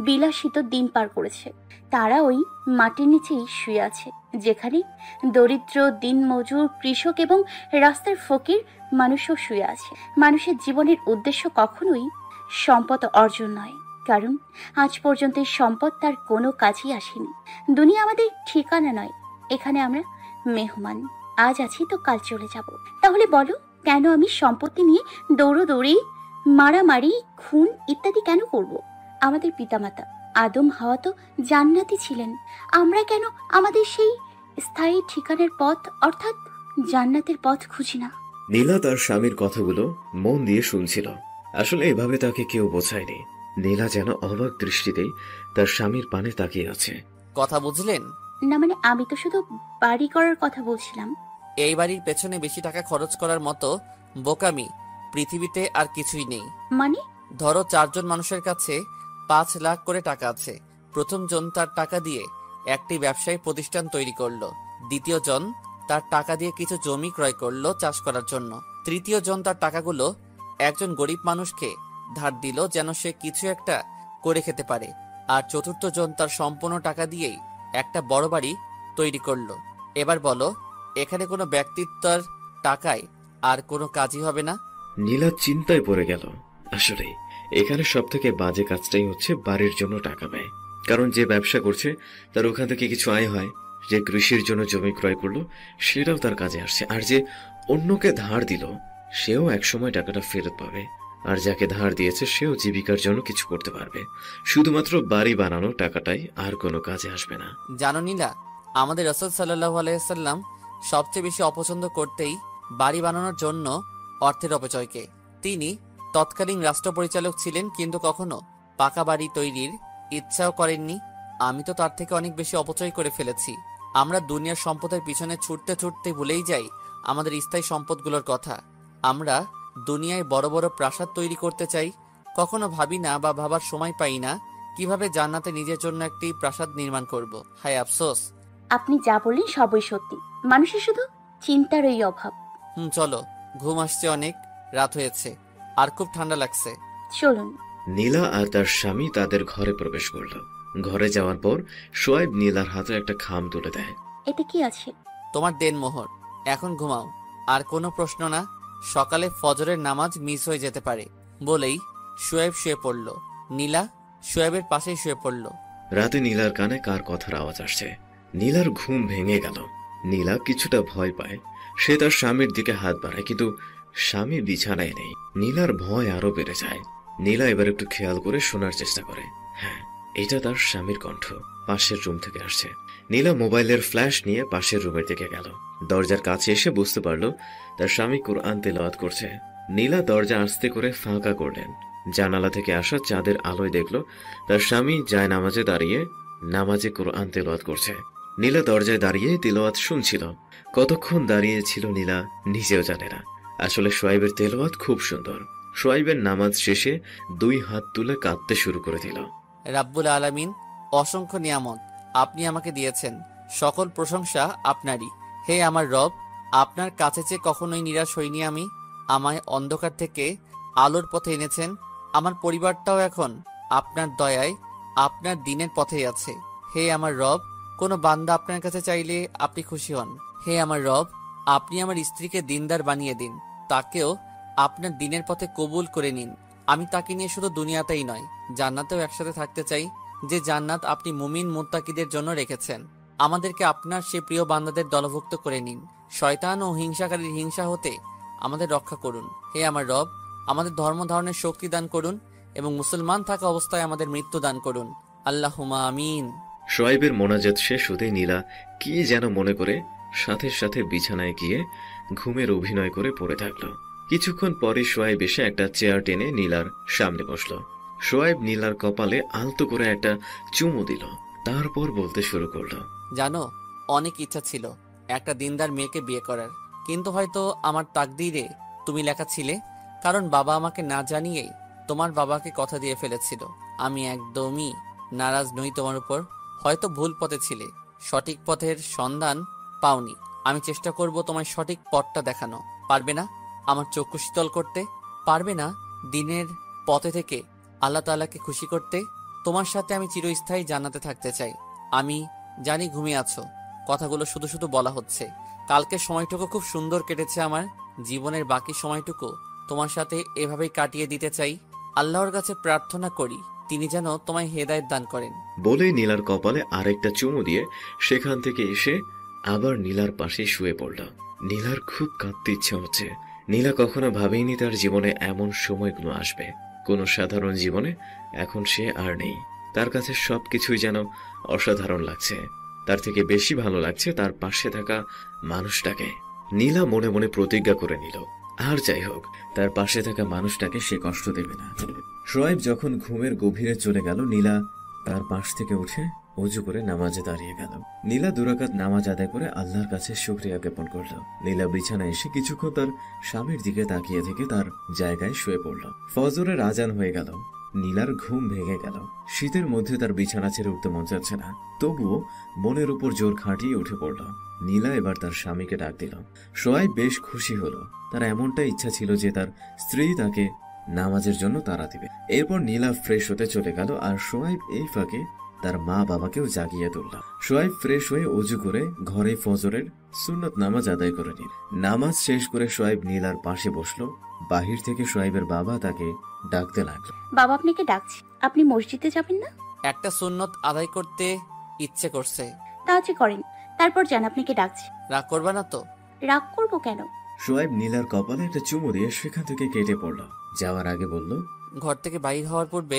বিলাসিত দিন পার করেছে। তারা ওই মাটির নিচেই শুয়ে আছে, যেখানে দরিদ্র, দিনমজুর, কৃষক এবং রাস্তার ফকির মানুষও শুয়ে আছে। মানুষের জীবনের উদ্দেশ্য কখনোই সম্পদ অর্জন নয়, কারণ আজ পর্যন্ত এই সম্পদ তার কোনো কাজেই আসেনি। দুনিয়া আমাদের ঠিকানা নয়, এখানে আমরা মেহমান। আজ আছি তো কাল চলে যাব। তাহলে বলো, কেন আমি সম্পত্তি নিয়ে দৌড়োদৌড়ি, মারামারি, খুন ইত্যাদি কেন করব? আমাদের পিতামাতা আদম হাওয়া তো জান্নাতি ছিলেন। আমরা কেন আমাদের সেই স্থায়ী ঠিকানার পথ অর্থাৎ জান্নাতের পথ খুঁজি না? নীলা তার স্বামীর কথাগুলো মন দিয়ে শুনছিল। আসলে এভাবে তাকে কেউ বোঝায়নি। নীলা যেন অবাক দৃষ্টিতেই তার স্বামীর পানে তাকিয়ে আছে। কথা বুঝলেন? না মানে আমি তো শুধু বাড়ি করার কথা বলছিলাম। এই বাড়ির পেছনে বেশি টাকা খরচ করার মতো বোকামি পৃথিবীতে আর কিছুই নেই। মানে? ধরো 4 জন মানুষের কাছে 5 লাখ করে টাকা আছে। প্রথম জন তার টাকা দিয়ে একটি ব্যবসায়ী প্রতিষ্ঠান তৈরি করলো। দ্বিতীয় জন তার টাকা দিয়ে কিছু জমি ক্রয় করলো চাষ করার জন্য। তৃতীয় জন তার টাকাগুলো একজন গরিব মানুষকে ধার দিল যেন সে কিছু একটা করে খেতে পারে। আর চতুর্থ জন তার সম্পূর্ণ টাকা দিয়েই একটা বড় বাড়ি তৈরি করলো। এবার বলো, এখানে কোনো ব্যক্তিত্বের টাকায় আর কোনো কাজই হবে না? নীলা চিন্তায় পড়ে গেল। আসলে এখানে সব থেকে বাজে কাজটাই হচ্ছে বাড়ির জন্য টাকা ব্যয়। কারণ যে ব্যবসা করছে তার ওখান থেকে কিছু আয় হয়, যে কৃষির জন্য জমি ক্রয় করলো সেটাও তার কাজে আসছে, আর যে অন্যকে ধার দিল সেও একসময় টাকাটা ফেরত পাবে, আর যাকে ধার দিয়েছে সেও জীবিকার জন্য কিছু করতে পারবে। শুধুমাত্র বাড়ি বানানো টাকাটাই আর কোনো কাজে আসবে না। জানো নীলা, আমাদের রাসূল সাল্লাল্লাহু আলাইহি সাল্লাম সবচেয়ে বেশি অপছন্দ করতেই বাড়ি বানানোর জন্য অর্থের অপচয়কে। তিনি তৎকালীন রাষ্ট্র পরিচালক ছিলেন, কিন্তু কখনো পাকা বাড়ি তৈরির ইচ্ছাও করেননি। আমি তো তার থেকে অনেক বেশি অপচয় করে ফেলেছি। আমরা দুনিয়ার সম্পদের পিছনে ছুটতে ছুটতে ভুলেই যাই আমাদের স্থায়ী সম্পদগুলোর কথা। আমরা দুনিয়ায় বড় বড় প্রাসাদ তৈরি করতে চাই, কখনো ভাবি না বা ভাবার সময় পাই না কিভাবে জান্নাতে নিজের জন্য একটি প্রাসাদ নির্মাণ করব। হায় আফসোস। আপনি যা বললেন সবই সত্যি, মানুষের শুধু চিন্তারই অভাব। চলো, ঘুম আসছে, অনেক রাত হয়েছে আর খুব ঠান্ডা লাগছে। চলুন। নীলা আর তার স্বামী তাদের ঘরে প্রবেশ করল। ঘরে যাওয়ার পর শোয়েব নীলার হাতে একটা খাম তুলে দেয়। এতে কি আছে? তোমার দেনমোহর, এখন ঘুমাও। আর কোনো প্রশ্ন না, সকালে ফজরের নামাজ মিস হয়ে যেতে পারে। বলেই শোয়েব শুয়ে পড়ল। নীলা শোয়েবের পাশেই শুয়ে পড়ল। রাতে নীলার কানে কার কথার আওয়াজ আসছে। নীলার ঘুম ভেঙে গেল। নীলা কিছুটা ভয় পায়। সে তার স্বামীর দিকে হাত বাড়ায়, কিন্তু স্বামী বিছানায় নেই। নীলার ভয় আরো বেড়ে যায়। নীলা এবার একটু খেয়াল করে শোনার চেষ্টা করে। হ্যাঁ, এটা তার স্বামীর কণ্ঠ, পাশের রুম থেকে আসছে। নীলা মোবাইলের ফ্ল্যাশ নিয়ে পাশের রুমের দিকে গেল। দরজার কাছে এসে বুঝতে পারল তার স্বামী কোরআন তেলাওয়াত করছে। নীলা দরজা আস্তে করে ফাঁকা করলেন। জানালা থেকে আসা চাঁদের আলোয় দেখল তার স্বামী জায়নামাজে দাঁড়িয়ে নামাজে কোরআন তেলাওয়াত করছে। নীলা দরজায় দাঁড়িয়ে তেলাওয়াত শুনছিল। কতক্ষণ দাঁড়িয়ে ছিল নীলা নিজেও জানে না। আসলে শোয়েবের তেলাওয়াত খুব সুন্দর। শোয়েবের নামাজ শেষে 2 হাত তুলে কাঁদতে শুরু করে দিল। রাব্বুল আলামিন, অসংখ্য নিয়ামত আপনি আমাকে দিয়েছেন, সকল প্রশংসা আপনারই। হে আমার রব, আপনার কাছে চেয়ে কখনোই নিরাশ হইনি আমি। আমায় অন্ধকার থেকে আলোর পথে এনেছেন। আমার পরিবারটাও এখন আপনার দয়ায় আপনার দিনের পথেই আছে। হে আমার রব, কোনো বান্দা আপনার কাছে চাইলে আপনি খুশি হন। হে আমার রব, আপনি আমার স্ত্রীকে দিনদার বানিয়ে দিন, তাকেও আপনার দিনের পথে কবুল করে নিন। আমি তাকে নিয়ে শুধু দুনিয়াতেই নয়, জান্নাতেও একসাথে থাকতে চাই, যে জান্নাত আপনি মুমিন মুত্তাকিদের জন্য রেখেছেন। আমাদেরকে আপনার সে প্রিয় বান্দাদের দলভুক্ত করে নিন। শয়তান ও হিংসাকারীর হিংসা হতে আমাদের রক্ষা করুন। হে আমার রব, আমাদের ধর্ম ধারণের শক্তি দান করুন এবং মুসলমান থাকা অবস্থায় আমাদের মৃত্যু দান করুন। আল্লাহুম্মা আমিন। শোয়েবের মোনাজাত শেষ হতে নীলা কি যেন মনে করে সাথে সাথে বিছানায় গিয়ে ঘুমের অভিনয় করে পড়ে থাকলো। কিছুক্ষণ পরে শোয়েব এসে একটা চেয়ার টেনে নীলার সামনে বসলো। শোয়েব নীলার কপালে আলতো করে একটা চুমু দিল, তারপর বলতে শুরু করলো। জানো, অনেক ইচ্ছা ছিল একটা দিনদার মেয়েকে বিয়ে করার, কিন্তু হয়তো আমার তাকদীরে তুমি লেখা ছিলে। কারণ বাবা আমাকে না জানিয়েই তোমার বাবাকে কথা দিয়ে ফেলেছিল। আমি একদমই নারাজ নই তোমার উপর। হয়তো ভুল পথে ছিলে, সঠিক পথের সন্ধান পাওনি। আমি চেষ্টা করব তোমায় সঠিক পথটা দেখানো। পারবে না আমার চক্ষু শীতল করতে? পারবে না দিনের পথে থেকে আল্লাহ তাআলাকে খুশি করতে? তোমার সাথে আমি চিরস্থায়ী জান্নাতে থাকতে চাই। আমি জানি ঘুমিয়ে আছো, কথাগুলো শুধু শুধু বলা হচ্ছে। কালকের সময়টুকু খুব সুন্দর কেটেছে আমার, জীবনের বাকি সময়টুকু তোমার সাথে এভাবেই কাটিয়ে দিতে চাই। আল্লাহর কাছে প্রার্থনা করি তিনি যেন তোমায় হেদায়েত দান করেন। বলেই নীলার কপালে আরেকটা চুমু দিয়ে সেখান থেকে এসে আবার নীলার পাশে শুয়ে পড়ল। নীলার খুব কাঁদতে ইচ্ছে হচ্ছে। নীলা কখনো ভাবেইনি তার জীবনে এমন সময়গুলো আসবে। কোনো সাধারণ জীবনে এখন সে আর নেই। তার কাছে সবকিছুই যেন অসাধারণ লাগছে। তার থেকে বেশি ভালো লাগছে তার পাশে থাকা মানুষটাকে। নীলা মনে মনে প্রতিজ্ঞা করে নিল, আর যাই হোক, তার পাশে থাকা মানুষটাকে সে কষ্ট দেবে না। শোয়েব যখন ঘুমের গভীরে চলে গেল, নীলা তার পাশ থেকে উঠে অজু করে নামাজে দাঁড়িয়ে গেল। নীলা দুরাকাত নামাজ আদায় করে আল্লাহর কাছে শুকরিয়া জ্ঞাপন করল। নীলা বিছানায় এসে কিছুক্ষণ তার স্বামীর দিকে তাকিয়ে থেকে তার জায়গায় শুয়ে পড়ল। ফজরের আজান হয়ে গেল। নীলার ঘুম ভেঙে গেল। শীতের মধ্যে তার বিছানা ছেড়ে উঠতে মন চাচ্ছে না, তবুও মনের উপর জোর খাটিয়ে উঠে পড়ল। নীলা এবার তার স্বামীকে ডাক দিল। শোয়েব বেশ খুশি হলো। তার এমনটা ইচ্ছা ছিল যে তার স্ত্রী তাকে নামাজের জন্য তাড়া দিবে। এরপর নীলা ফ্রেশ হতে চলে গেল, আর শোয়েব এই ফাঁকে তার মা বাবাকেও জাগিয়ে তুলল। শোয়েব ফ্রেশ হয়ে অজু করে ঘরে ফজরের সুন্নত নামাজ আদায় করে নিল। নামাজ শেষ করে শোয়েব নীলার পাশে বসলো। বাহির থেকে শোয়েবের বাবা তাকে ডাকতে লাগলো। বাবা আপনাকে ডাকছি, আপনি মসজিদে যাবেন না? একটা সুন্নত আদায় করতে ইচ্ছে করছে। তাহলে করেন, তারপর যান, আপনাকে ডাকছি। রাগ করবা না তো? রাগ করবো কেন? শোয়েব নীলার কপালে একটা চুমু দিয়ে সেখান থেকে কেটে পড়ল। যাওয়ার আগে বলল, ঘর থেকে বাইর হওয়ার পূর্বে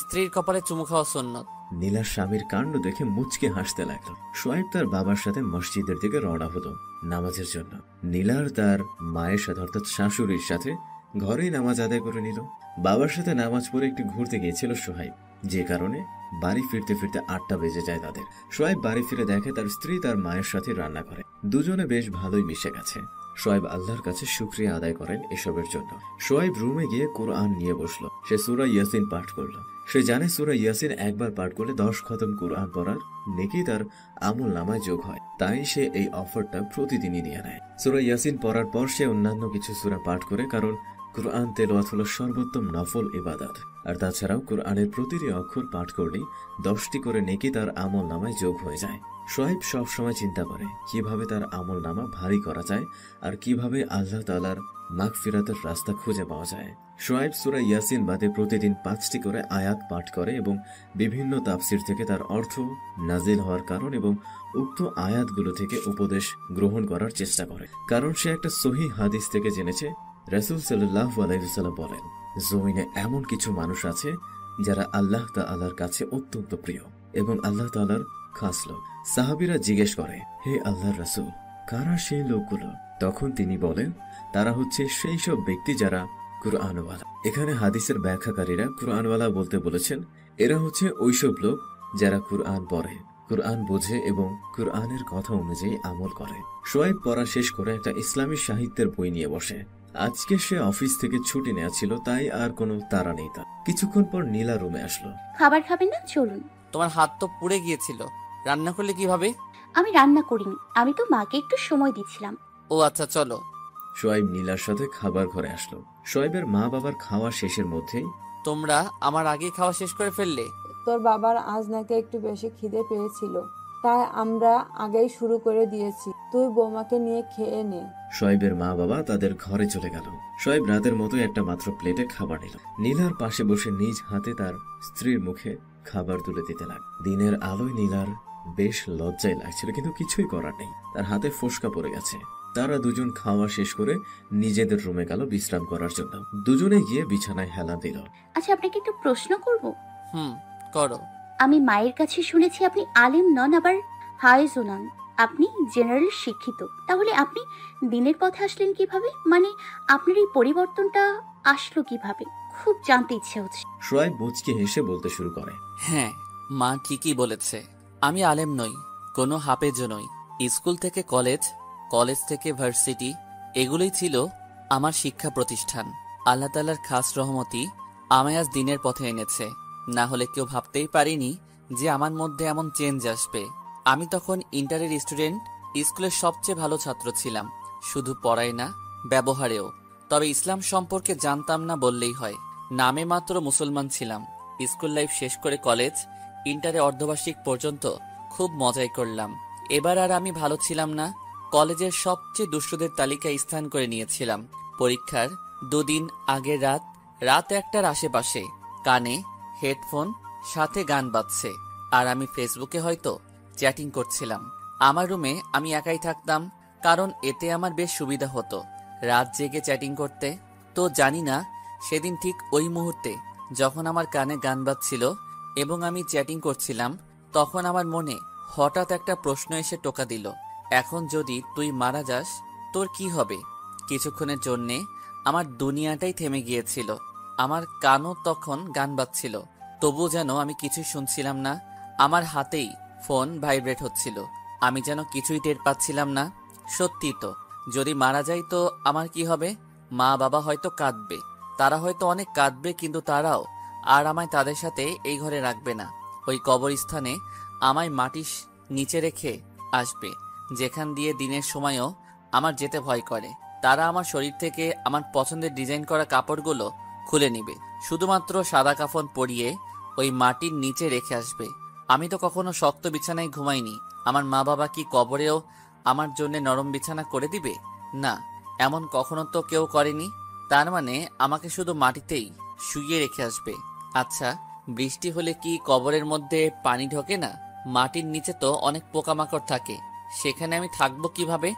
স্ত্রীর কপালে চুমু খাওয়া সুন্নত। নীলার স্বামীর কাণ্ড দেখে মুচকে হাসতে লাগলো। শোয়েব তার বাবার সাথে মসজিদের দিকে রওনা হলো নামাজের জন্য। নীলার তার মায়ের সাথে অর্থাৎ শাশুড়ির সাথে ঘরেই নামাজ আদায় করে নিল। বাবার সাথে নামাজ পড়ে একটু ঘুরতে গিয়েছিল সোহাইব, যে কারণে বাড়ি ফিরতে ফিরতে 8টা বেজে যায় তাদের। সোহাইব বাড়ি ফিরে দেখে তার স্ত্রী তার মায়ের সাথে রান্না করে। দুজনে বেশ ভালোই মিশে গেছে। শোয়েব আল্লাহর কাছে শুকরিয়া আদায় করেন এসবের জন্য। শোয়েব রুমে গিয়ে কোরআন নিয়ে বসলো। সে সূরা ইয়াসিন পাঠ করলো। সে জানে সূরা ইয়াসিন একবার পাঠ করলে 10 খতম কোরআন পড়ার নেকি তার আমল নামায় যোগ হয়। তাই সে এই অফারটা প্রতিদিনই নিয়ে নেয়। সূরা ইয়াসিন পড়ার পর সে অন্যান্য কিছু সূরা পাঠ করে, কারণ কুরআন তেলাওয়াত হলো সর্বোত্তম নফল ইবাদত। আর তাছাড়াও কুরআনের প্রতিটি অক্ষর পাঠ করলেই 10টি করে নেকি তার আমল নামায় যোগ হয়ে যায়। শোয়েব সবসময় চিন্তা করে কিভাবে তার আমল নামা ভারী করা যায় আর কিভাবে আল্লাহ তাআলার মাগফিরাতের রাস্তা খুঁজে পাওয়া যায়। শোয়েব সূরা ইয়াসিন বাদে প্রতিদিন 5টি করে আয়াত পাঠ করে এবং বিভিন্ন তাফসির থেকে তার অর্থ, নাজিল হওয়ার কারণ এবং উক্ত আয়াতগুলো থেকে উপদেশ গ্রহণ করার চেষ্টা করে। কারণ সে একটা সহিহ হাদিস থেকে জেনেছে রাসূল সাল্লাল্লাহু আলাইহি ওয়াসাল্লাম বলেন, জমিনে এমন কিছু মানুষ আছে যারা আল্লাহ তাআলার কাছে অত্যন্ত প্রিয় এবং আল্লাহ তাআলার খাস লোক। সাহাবীরা জিজ্ঞেস করে, হে আল্লাহর রাসূল, কারা সেই লোকগুলো? তখন তিনি বলেন, তারা হচ্ছে সেই সব ব্যক্তি যারা কুরআনওয়ালা। এখানে হাদিসের ব্যাখ্যাকারীরা কুরআনওয়ালা বলতে বলেছেন এরা হচ্ছে ওইসব লোক যারা কুরআন পড়ে, কুরআন বোঝে এবং কুরআনের কথা অনুযায়ী আমল করে। শোয়েব পড়া শেষ করে একটা ইসলামী সাহিত্যের বই নিয়ে বসে। আজকে সে অফিস থেকে ছুটি নেওয়া ছিল, তাই আর কোনো তাড়া নেই তার। কিছুক্ষণ পর নীলা রুমে আসলো। খাবার খাবেন না? চলুন। তোমার হাত তো পুড়ে গিয়েছিল, রান্না করলে কিভাবে? আমি রান্না করিনি, আমি তো মাকে একটু সময় দিচ্ছিলাম। ও আচ্ছা, চলো। শোয়েব নীলার সাথে খাবার ঘরে আসলো। শোয়েবের মা বাবার খাওয়া শেষের মধ্যেই, তোমরা আমার আগে খাওয়া শেষ করে ফেললে? তোর বাবার আজ নাকি একটু বেশি খিদে পেয়েছিল, তাই আমরা আগেই শুরু করে দিয়েছি। তুই বৌমাকে নিয়ে খেয়ে নে। শোয়েবের মা বাবা তাদের ঘরে চলে গেল। শোয়েব রাতের মতো একটা মাত্র প্লেটে খাবার নিল। নীলার পাশে বসে নিজ হাতে তার স্ত্রীর মুখে খাবার তুলে দিতে লাগল। দিনের আলোয় নীলার বেশ লজ্জায় লাগছিল, কিন্তু কিছুই করার নেই। তার হাতে ফোসকা পড়ে গেছে। তারা দুজন খাওয়া শেষ করে নিজেদের রুমে গেল বিশ্রাম করার জন্য। দুজনে গিয়ে বিছানায় হেলান দিল। আচ্ছা, আপনাকে একটু প্রশ্ন করব। করো। আমি মায়ের কাছে শুনেছি আপনি আলেম নন, আবার হায়েজও নন। আপনি জেনারেল শিক্ষিত, তাহলে আপনি দিনের পথে আসলেন কিভাবে? মানে আপনার এই পরিবর্তনটা আসলো কিভাবে? খুব জানতে ইচ্ছে হচ্ছে। শোয়েব মুচকি হেসে বলতে শুরু করে, হ্যাঁ, মা ঠিকই বলেছে। আমি আলেম নই, কোনো হাফেজও নই। স্কুল থেকে কলেজ, কলেজ থেকে ভার্সিটি, এগুলোই ছিল আমার শিক্ষা প্রতিষ্ঠান। আল্লাহ তাআলার খাস রহমতি আমায় আজ দিনের পথে এনেছে। না হলে কেউ ভাবতেই পারিনি যে আমার মধ্যে এমন চেঞ্জ আসবে। আমি তখন ইন্টারের স্টুডেন্ট, স্কুলের সবচেয়ে ভালো ছাত্র ছিলাম, শুধু পড়ায় না, ব্যবহারেও। তবে ইসলাম সম্পর্কে জানতাম না বললেই হয়। নামে মাত্র মুসলমান ছিলাম। স্কুল লাইফ শেষ করে কলেজ, ইন্টারে অর্ধবার্ষিক পর্যন্ত খুব মজাই করলাম। এবার আর আমি ভালো ছিলাম না। কলেজের সবচেয়ে দুষ্টদের তালিকায় স্থান করে নিয়েছিলাম। পরীক্ষার 2 দিন আগের রাত 1টার আশেপাশে কানে হেডফোন, সাথে গান বাজছে, আর আমি ফেসবুকে হয়তো চ্যাটিং করছিলাম। আমার রুমে আমি একাই থাকতাম, কারণ এতে আমার বেশ সুবিধা হতো রাত জেগে চ্যাটিং করতে। তো জানি না সেদিন ঠিক ওই মুহূর্তে যখন আমার কানে গান বাজছিল এবং আমি চ্যাটিং করছিলাম, তখন আমার মনে হঠাৎ একটা প্রশ্ন এসে টোকা দিল, এখন যদি তুই মারা যাস তোর কি হবে? কিছুক্ষণের জন্যে আমার দুনিয়াটাই থেমে গিয়েছিল। আমার কানও তখন গান বাজছিল, তবু যেন আমি কিছুই শুনছিলাম না। আমার হাতেই ফোন ভাইব্রেট হচ্ছিল, আমি যেন কিছুই টের পাচ্ছিলাম না। সত্যি তো, যদি মারা যাই তো আমার কি হবে? মা বাবা হয়তো কাঁদবে, তারা হয়তো অনেক কাঁদবে, কিন্তু তারাও আর আমায় তাদের সাথে এই ঘরে রাখবে না। ওই কবরস্থানে আমায় মাটির নিচে রেখে আসবে, যেখান দিয়ে দিনের সময়ও আমার যেতে ভয় করে। তারা আমার শরীর থেকে আমার পছন্দের ডিজাইন করা কাপড়গুলো খুলে নিবে, শুধুমাত্র সাদা কাফন পরিয়ে ওই মাটির নিচে রেখে আসবে। আমি তো কখনো শক্ত বিছানায় ঘুমাইনি। আমার মা বাবা কি কবরেও আমার জন্য নরম বিছানা করে দিবে? না, এমন কখনো তো কেউ করেনি। তার মানে আমাকে শুধু মাটিতেই শুইয়ে রেখে আসবে। আচ্ছা, বৃষ্টি হলে কি কবরের মধ্যে পানি ঢোকে না? মাটির নিচে তো অনেক পোকামাকড় থাকে, সেখানে আমি থাকবো কিভাবে?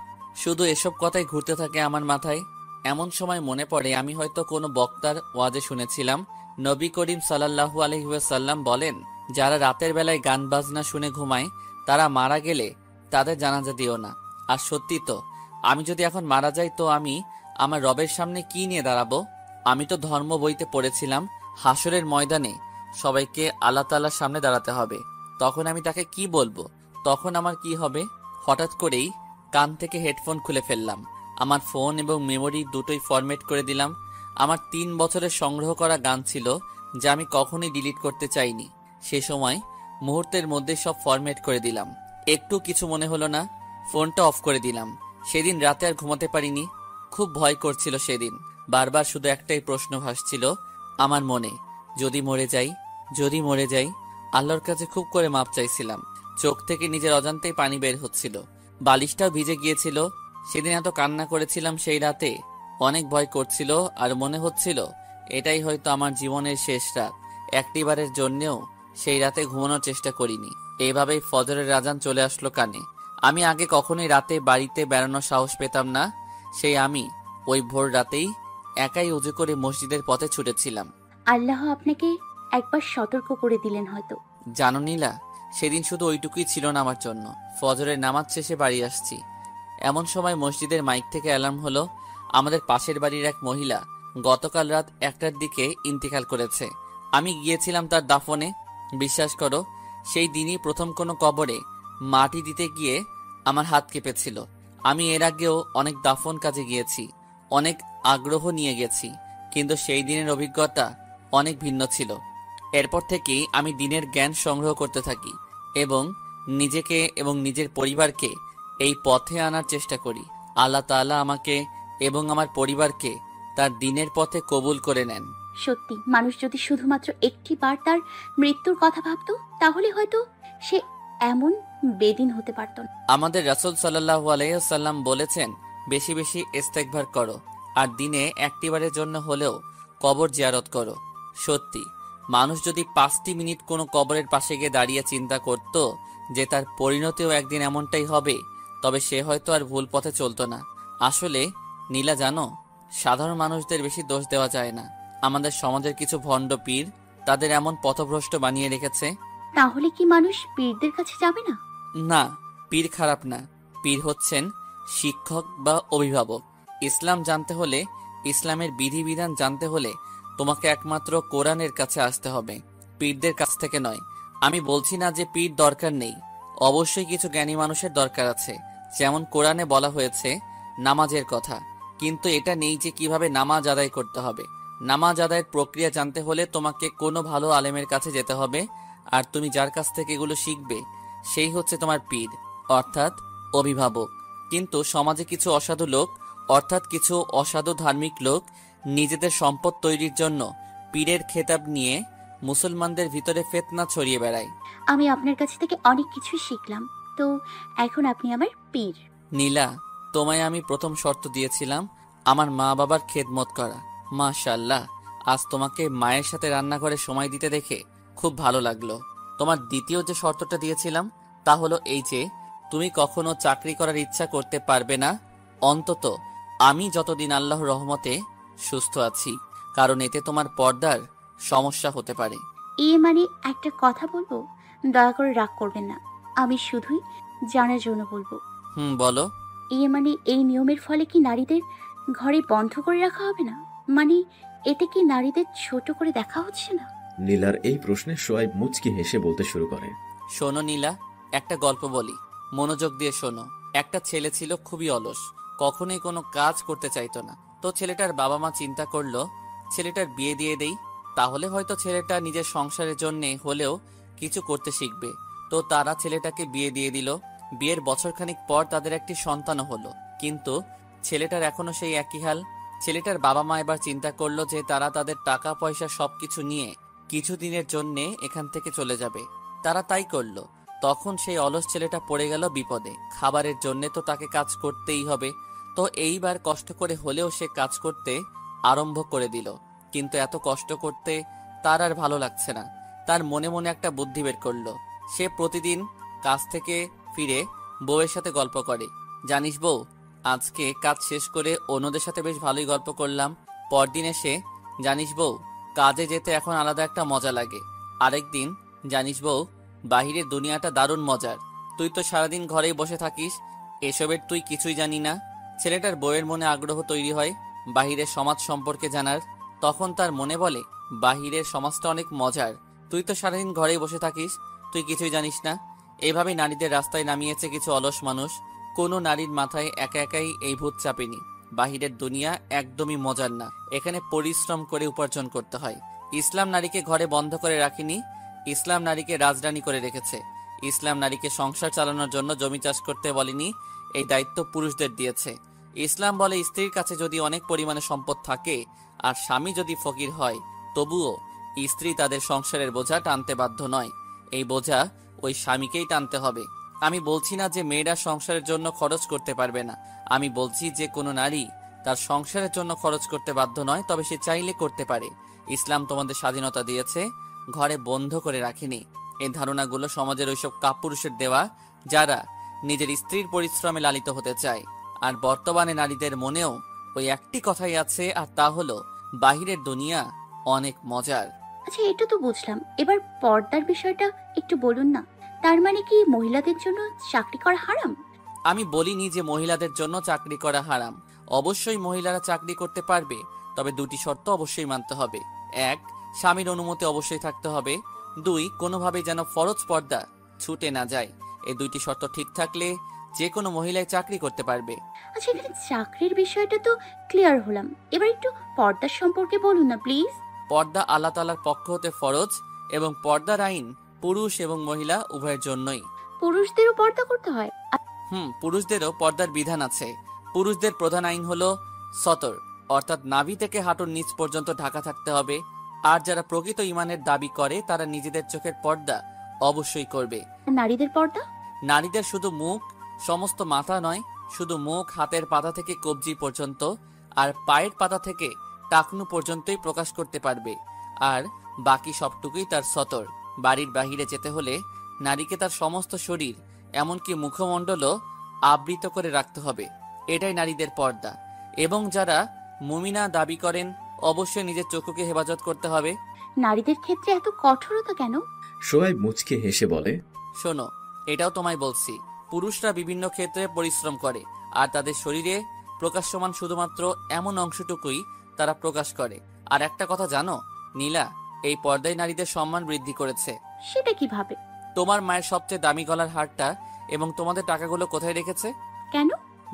শুধু এসব কথাই ঘুরতে থাকে আমার মাথায়। এমন সময় মনে পড়ে আমি হয়তো কোনো বক্তার ওয়াজে শুনেছিলাম, নবী করিম সাল্লাল্লাহু আলাইহি ওয়াসাল্লাম বলেন, যারা রাতের বেলায় গান বাজনা শুনে ঘুমায় তারা মারা গেলে তাদের জানাজা দিও না। আর সত্যি তো, আমি যদি এখন মারা যাই তো আমি আমার রবের সামনে কি নিয়ে দাঁড়াবো? আমি তো ধর্ম বইতে পড়েছিলাম হাসরের ময়দানে সবাইকে আল্লাহ তাআলার সামনে দাঁড়াতে হবে। তখন আমি তাকে কি বলবো? তখন আমার কি হবে? হঠাৎ করেই কান থেকে হেডফোন খুলে ফেললাম, আমার ফোন এবং মেমোরি দুটোই ফরম্যাট করে দিলাম। আমার 3 বছরের সংগ্রহ করা গান ছিল, যা আমি কখনোই ডিলিট করতে চাইনি। সে সময় মুহূর্তের মধ্যে সব ফরম্যাট করে দিলাম, একটু কিছু মনে হলো না। ফোনটা অফ করে দিলাম। সেদিন রাতে আর ঘুমাতে পারিনি, খুব ভয় করছিল সেদিন। বারবার শুধু একটাই প্রশ্ন ভাসছিল আমার মনে, যদি মরে যাই, যদি মরে যাই। আল্লাহর কাছে খুব করে মাপ চাইছিলাম। চোখ থেকে নিজের অজান্তেই পানি বের হচ্ছিল, বালিশটাও ভিজে গিয়েছিল। সেদিন এত কান্না করেছিলাম সেই রাতে, অনেক ভয় করছিল, আর মনে হচ্ছিল এটাই হয়তো আমার জীবনের শেষ রাত। একটিবারের জন্যেও সেই রাতে ঘুমানোর চেষ্টা করিনি। এইভাবেই ফজরের আজান চলে আসলো কানে। আমি আগে কখনোই রাতে বাড়িতে বেড়ানোর সাহস পেতাম না। সেই আমি ওই ভোর রাতেই একাই উজু করে মসজিদের পথে ছুটেছিলাম। আল্লাহ আপনাকে একবার সতর্ক করে দিলেন হয়তো। জানো নীলা, সেদিন শুধু ওইটুকুই ছিল না আমার জন্য। ফজরের নামাজ শেষে বাড়ি আসছি, এমন সময় মসজিদের মাইক থেকে অ্যালার্ম হলো, আমাদের পাশের বাড়ির এক মহিলা গতকাল রাত 1টার দিকে ইন্তেকাল করেছে। আমি গিয়েছিলাম তার দাফনে। বিশ্বাস করো, সেই দিনই প্রথম কোনো কবরে মাটি দিতে গিয়ে আমার হাত কেঁপেছিল। আমি এর আগেও অনেক দাফন কাজে গিয়েছি, অনেক আগ্রহ নিয়ে গেছি, কিন্তু সেই দিনের অভিজ্ঞতা অনেক ভিন্ন ছিল। এরপর থেকেই আমি দিনের জ্ঞান সংগ্রহ করতে থাকি এবং নিজেকে এবং নিজের পরিবারকে এই পথে আনার চেষ্টা করি। আল্লাহ তাআলা আমাকে এবং আমার পরিবারকে তার দিনের পথে কবুল করে নেন। সত্যি, মানুষ যদি শুধুমাত্র একটি বার তার মৃত্যুর কথা ভাবতো, তাহলে হয়তো সে এমন বেদিন হতে পারত না। আমাদের রাসূল সাল্লাল্লাহু আলাইহি ওয়াসাল্লাম বলেছেন, বেশি বেশি ইস্তেগফার করো, আর দিনে একটিবারের জন্য হলেও কবর জিয়ারত করো। সত্যি, মানুষ যদি 5টি মিনিট কোনো কবরের পাশে গিয়ে দাঁড়িয়ে চিন্তা করত যে তার পরিণতিও একদিন এমনটাই হবে, তবে সে হয়তো আর ভুল পথে চলতো না। আসলে নীলা জানো, সাধারণ মানুষদের বেশি দোষ দেওয়া যায় না। আমাদের সমাজের কিছু ভণ্ড পীর তাদের এমন পথভ্রষ্ট বানিয়ে রেখেছে। তাহলে কি মানুষ পীরদের কাছে যাবে না? না, পীর খারাপ না। পীর হচ্ছেন শিক্ষক বা অভিভাবক। ইসলাম জানতে হলে, ইসলামের বিধিবিধান জানতে হলে তোমাকে একমাত্র কোরআনের কাছে আসতে হবে, পীরদের কাছ থেকে নয়। আমি বলছি না যে পীর দরকার নেই, অবশ্যই কিছু জ্ঞানী মানুষের দরকার আছে। যেমন কোরআনে বলা হয়েছে নামাজের কথা, কিন্তু এটা নেই যে কিভাবে নামাজ আদায় করতে হবে। নামাজ আদায়ের প্রক্রিয়া জানতে হলে তোমাকে কোনো ভালো আলেমের কাছে যেতে হবে, আর তুমি যার কাছ থেকে এগুলো শিখবে সেই হচ্ছে তোমার পীর, অর্থাৎ অভিভাবক। কিন্তু সমাজে কিছু অসাধু লোক, অর্থাৎ কিছু অসাধু ধার্মিক লোক নিজেদের সম্পদ তৈরির জন্য পীরের খেতাব নিয়ে মুসলমানদের ভিতরে ফিতনা ছড়িয়ে বেড়ায়। আমি আপনার কাছ থেকে অনেক কিছুই শিখলাম, তো এখন আপনি আমার পীর। নীলা, তোমায় আমি প্রথম শর্ত দিয়েছিলাম আমার মা বাবার খেদমত করা। মাশাআল্লাহ, আজ তোমাকে মায়ের সাথে রান্নাঘরে সময় দিতে দেখে খুব ভালো লাগলো। তোমার দ্বিতীয় যে শর্তটা দিয়েছিলাম তা হলো এই যে তুমি কখনো চাকরি করার ইচ্ছা করতে পারবে না, অন্তত আমি যতদিন আল্লাহর রহমতে সুস্থ আছি, কারণ এতে তোমার পর্দার সমস্যা হতে পারে। মানে একটা কথা বলবো, দয়া করে রাগ করবেন না, আমি শুধুই জানার জন্য বলবো। বলো। মানে এই নিয়মের ফলে কি নারীদের ঘরে বন্ধ করে রাখা হবে না? মানে এতে কি নারীদের ছোট করে দেখা হচ্ছে না? নীলার এই প্রশ্নে সোহাইব মুচকি হেসে বলতে শুরু করে। শোনো নীলা, একটা গল্প বলি, মনোযোগ দিয়ে শোনো। একটা ছেলে ছিল খুবই অলস, কখনোই কোনো কাজ করতে চাইতো না। তো ছেলেটার বাবা মা চিন্তা করলো ছেলেটার বিয়ে দিয়ে দেই, তাহলে হয়তো ছেলেটা নিজের সংসারের জন্যে হলেও কিছু করতে শিখবে। তো তারা ছেলেটাকে বিয়ে দিয়ে দিল। বিয়ের বছরখানিক পর তাদের একটি সন্তানও হলো, কিন্তু ছেলেটার এখনো সেই একই হাল। ছেলেটার বাবা মা এবার চিন্তা করলো যে তারা তাদের টাকা পয়সা সবকিছু নিয়ে কিছুদিনের জন্যে এখান থেকে চলে যাবে। তারা তাই করলো। তখন সেই অলস ছেলেটা পড়ে গেল বিপদে। খাবারের জন্যে তো তাকে কাজ করতেই হবে। তো এইবার কষ্ট করে হলেও সে কাজ করতে আরম্ভ করে দিল। কিন্তু এত কষ্ট করতে তার আর ভালো লাগছে না। তার মনে মনে একটা বুদ্ধি বের করলো। সে প্রতিদিন কাজ থেকে ফিরে বউয়ের সাথে গল্প করে, জানিস বউ, আজকে কাজ শেষ করে অন্যদের সাথে বেশ ভালোই গল্প করলাম। পরদিন এসে, জানিস বউ, কাজে যেতে এখন আলাদা একটা মজা লাগে। আরেকদিন, জানিস বউ, বাহিরের দুনিয়াটা দারুণ মজার। তুই তো সারাদিন ঘরেই বসে থাকিস, এসবের তুই কিছুই জানি না। ছেলেটার বউয়ের মনে আগ্রহ তৈরি হয় বাহিরের সমাজ সম্পর্কে জানার। তখন তার মনে বলে, বাহিরের সমাজটা অনেক মজার, তুই তো সারাদিন ঘরেই বসে থাকিস, তুই কিছুই জানিস না। এভাবেই নারীদের রাস্তায় নামিয়েছে কিছু অলস মানুষ। কোনো নারীর মাথায় একা একাই এই ভূত চাপেনি। বাহিরের দুনিয়া একদমই মজার না, এখানে পরিশ্রম করে উপার্জন করতে হয়। ইসলাম নারীকে ঘরে বন্ধ করে রাখেনি, ইসলাম নারীকে রাজরানী করে রেখেছে। ইসলাম নারীকে সংসার চালানোর জন্য জমি চাষ করতে বলেনি, এই দায়িত্ব পুরুষদের দিয়েছে। ইসলাম বলে স্ত্রীর কাছে যদি অনেক পরিমাণে সম্পদ থাকে আর স্বামী যদি ফকির হয়, তবুও স্ত্রী তাদের সংসারের বোঝা টানতে বাধ্য নয়, এই বোঝা ওই স্বামীকেই টানতে হবে। আমি বলছি না যে মেয়েরা সংসারের জন্য খরচ করতে পারবে না, আমি বলছি যে কোনো নারী তার সংসারের জন্য খরচ করতে বাধ্য নয়, তবে সে চাইলে করতে পারে। ইসলাম তোমাদের স্বাধীনতা দিয়েছে, ঘরে বন্ধ করে রাখেনি। এই ধারণাগুলো সমাজের ওইসব কাপুরুষের দেওয়া যারা নিজের স্ত্রীর পরিশ্রমে লালিত হতে চায়। আর বর্তমানে নারীদের মনেও ওই একটি কথাই আছে, আর তা হলো বাহিরের দুনিয়া অনেক মজার। আচ্ছা, এটা তো বুঝলাম, এবার পর্দার বিষয়টা একটু বলুন না। তার মানে কি মহিলাদের জন্য চাকরি করা হারাম? আমি বলিনি যে মহিলাদের জন্য চাকরি করা হারাম। অবশ্যই মহিলারা চাকরি করতে পারবে, তবে দুটি শর্ত অবশ্যই মানতে হবে। এক, স্বামীর অনুমতি অবশ্যই থাকতে হবে। দুই, কোনোভাবে যেন ফরজ পর্দা ছুটে না যায়। এই দুইটি শর্ত ঠিক থাকলে যে কোনো মহিলাই চাকরি করতে পারবে। আচ্ছা, এখানে চাকরির বিষয়টা তো ক্লিয়ার হলাম, এবার একটু পর্দার সম্পর্কে বলুন না প্লিজ। পর্দা আল্লাহ তাআলার পক্ষ হতে ফরজ, এবং পর্দার আইন পুরুষ এবং মহিলা উভয়ের জন্যই। পুরুষদেরও পর্দা করতে হয়? পুরুষদেরও পর্দার বিধান আছে। পুরুষদের প্রধান আইন হলো সতর, অর্থাৎ নাভি থেকে হাঁটুর নিচ পর্যন্ত ঢাকা থাকতে হবে। আর যারা প্রকৃত ঈমানের দাবি করে তারা নিজেদের চোখের পর্দা অবশ্যই করবে। নারীদের পর্দা? নারীদের শুধু মুখ, সমস্ত মাথা নয়, শুধু মুখ, হাতের পাতা থেকে কবজি পর্যন্ত আর পায়ের পাতা থেকে টাকনু পর্যন্তই প্রকাশ করতে পারবে, আর বাকি সবটুকুই তার সতর। বাড়ির বাহিরে যেতে হলে নারীকে তার সমস্ত শরীর, এমনকি মুখমণ্ডলও আবৃত করে রাখতে হবে, এটাই নারীদের পর্দা। এবং যারা মুমিনা দাবি করেন অবশ্যই নিজের চক্ষুকে হেফাজত করতে হবে। নারীদের ক্ষেত্রে এত কঠোরতা কেন? সোহাইব মুচকে হেসে বলে, শোনো, এটাও তোমায় বলছি, পুরুষরা বিভিন্ন ক্ষেত্রে পরিশ্রম করে, আর তাদের শরীরে প্রকাশ্যমান শুধুমাত্র এমন অংশটুকুই তারা প্রকাশ করে। আর একটা কথা জানো নীলা, এই পর্দায় নারীদের সম্মান বৃদ্ধি করেছে। সেটা কিভাবে? তোমার মায়ের সবচেয়ে দামি গলার হারটা এবং তোমাদের টাকাগুলো কোথায় রেখেছে? কেন?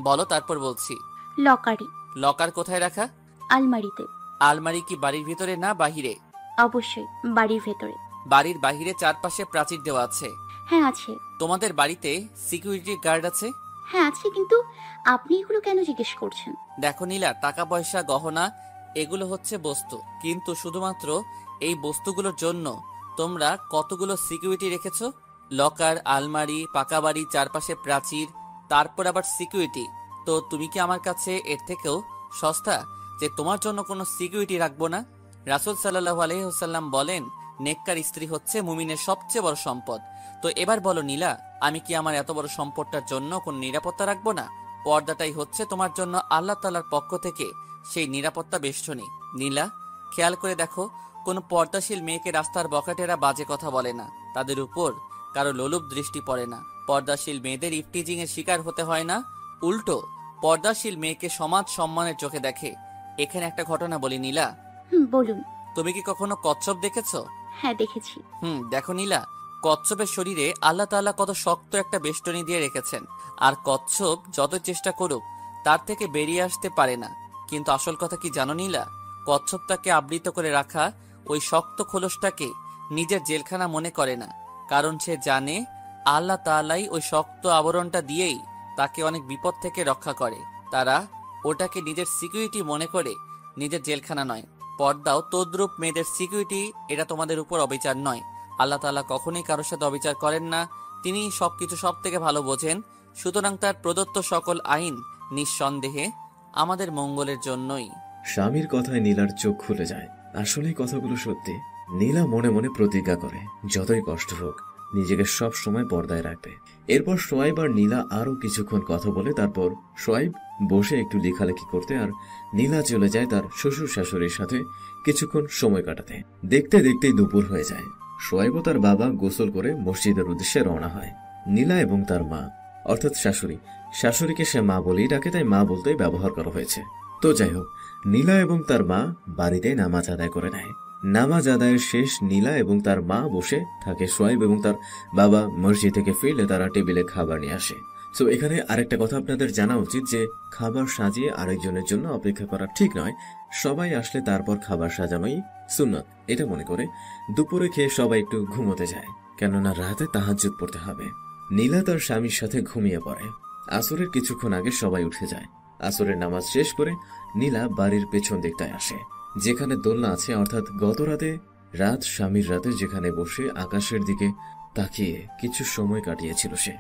বলো, তারপর বলছি। লকারি। লকার কোথায় রাখা? আলমারিতে। আলমারি কি বাড়ির ভিতরে না বাহিরে? অবশ্যই বাড়ির ভেতরে। বাড়ির বাহিরে চারপাশে প্রাচীর দেওয়া আছে? হ্যাঁ আছে। তোমাদের বাড়িতে সিকিউরিটি গার্ড আছে? হ্যাঁ আছে, কিন্তু আপনি এগুলো কেন জিজ্ঞেস করছেন? দেখো নীলা, টাকা পয়সা গহনা এগুলো হচ্ছে বস্তু, কিন্তু শুধুমাত্র এই বস্তুগুলোর জন্য তোমরা কতগুলো সিকিউরিটি রেখেছো? লকার, আলমারি, পাকা বাড়ি, চারপাশে প্রাচীর, তারপর আবার সিকিউরিটি। তো তুমি কি আমার কাছে এর থেকেও সস্তা যে তোমার জন্য কোনো সিকিউরিটি রাখবো না? রাসূল সাল্লাল্লাহু আলাইহি ওয়াসাল্লাম বলেন, নেককার স্ত্রী হচ্ছে মুমিনের সবচেয়ে বড় সম্পদ। তো এবার বলো নীলা, আমি কি আমার এত বড় সম্পদটার জন্য কোনো নিরাপত্তা রাখবো না? পর্দাটাই হচ্ছে তোমার জন্য আল্লাহ তাআলার পক্ষ থেকে সেই নিরাপত্তা বেষ্টনী। নীলা, খেয়াল করে দেখো, কোনো পর্দাশীল মেয়েকে রাস্তার বখাটেরা বাজে কথা বলে না, তাদের উপর কারো লোলুপ দৃষ্টি পড়ে না। পর্দাশীল মেয়েদের ইফটিজিং এর শিকার হতে হয় না, উল্টো পর্দাশীল মেয়েকে সমাজ সম্মানের চোখে দেখে। এখানে একটা ঘটনা বলি নীলা, বলুন। তুমি কি কখনো কচ্ছপ দেখেছো? হ্যাঁ, দেখেছি। দেখো নীলা, কচ্ছপের শরীরে আল্লাহ তাআলা কত শক্ত একটা বেষ্টনী দিয়ে রেখেছেন, আর কচ্ছপ যত চেষ্টা করুক তার থেকে বেরিয়ে আসতে পারে না। কিন্তু আসল কথা কি জানো নীলা? কচ্ছপটাকে আবৃত করে রাখা ওই শক্ত খোলসটাকে নিজের জেলখানা মনে করে না, কারণ সে জানে আল্লাহ তাআলাই ওই শক্ত আবরণটা দিয়েই তাকে অনেক বিপদ থেকে রক্ষা করে। তারা ওটাকে নিজের সিকিউরিটি মনে করে, নিজের জেলখানা নয়। পর্দাও তদ্রূপ মেয়েদের সিকিউরিটি। এটা তোমাদের উপর অবিচার নয়। আল্লাহ তাআলা কখনোই কারোর সাথে অবিচার করেন না, তিনি সবকিছু সব থেকে ভালো বোঝেন। সুতরাং তার প্রদত্ত সকল আইন নিঃসন্দেহে আমাদের মঙ্গলের জন্যই। স্বামীর কথায় নীলার চোখ খুলে যায়। আসলে কথাগুলো সত্যি। নীলা মনে মনে প্রতিজ্ঞা করে যতই কষ্ট হোক নিজেকে সব সময় পর্দায় রাখবে। এরপর সোয়াইব আর নীলা আরো কিছুক্ষণ কথা বলে তারপর সোয়াইব বসে একটু লেখালেখি করতে আর নীলা চলে যায় তার শ্বশুর শাশুড়ির সাথে কিছুক্ষণ সময় কাটাতে। দেখতে দেখতেই দুপুর হয়ে যায়। সোয়াইব ও তার বাবা গোসল করে মসজিদের উদ্দেশ্যে রওনা হয়। নীলা এবং তার মা অর্থাৎ শাশুড়িকে সে মা বলেই ডাকে, তাই মা বলতেই ব্যবহার করা হয়েছে। তো যাই হোক, নীলা এবং তার মা বাড়িতে নামাজ আদায় করে নেয়। নামাজ আদায়ের শেষ নীলা এবং তার মা বসে থাকে। সোয়াইব এবং তার বাবা মসজিদ থেকে ফিরলে তারা টেবিলে খাবার নিয়ে আসে। সো এখানে আরেকটা কথা আপনাদের জানা উচিত যে খাবার সাজিয়ে আরেকজনের জন্য অপেক্ষা করা ঠিক নয়। সবাই আসলে তারপর খাবার সাজানোই সুন্নত। এটা মনে করে দুপুরে খেয়ে সবাই একটু ঘুমোতে যায়, কেননা রাতে তাহাজ্জুদ পড়তে হবে। নীলা তার স্বামীর সাথে ঘুমিয়ে পড়ে। আসরের কিছুক্ষণ আগে সবাই উঠে যায়। আসরের নামাজ শেষ করে নীলা বাড়ির পেছন দিকটায় আসে, যেখানে দোলনা আছে, অর্থাৎ গত রাত স্বামীর রাতে যেখানে বসে আকাশের দিকে তাকিয়ে কিছু সময় কাটিয়েছিল সে।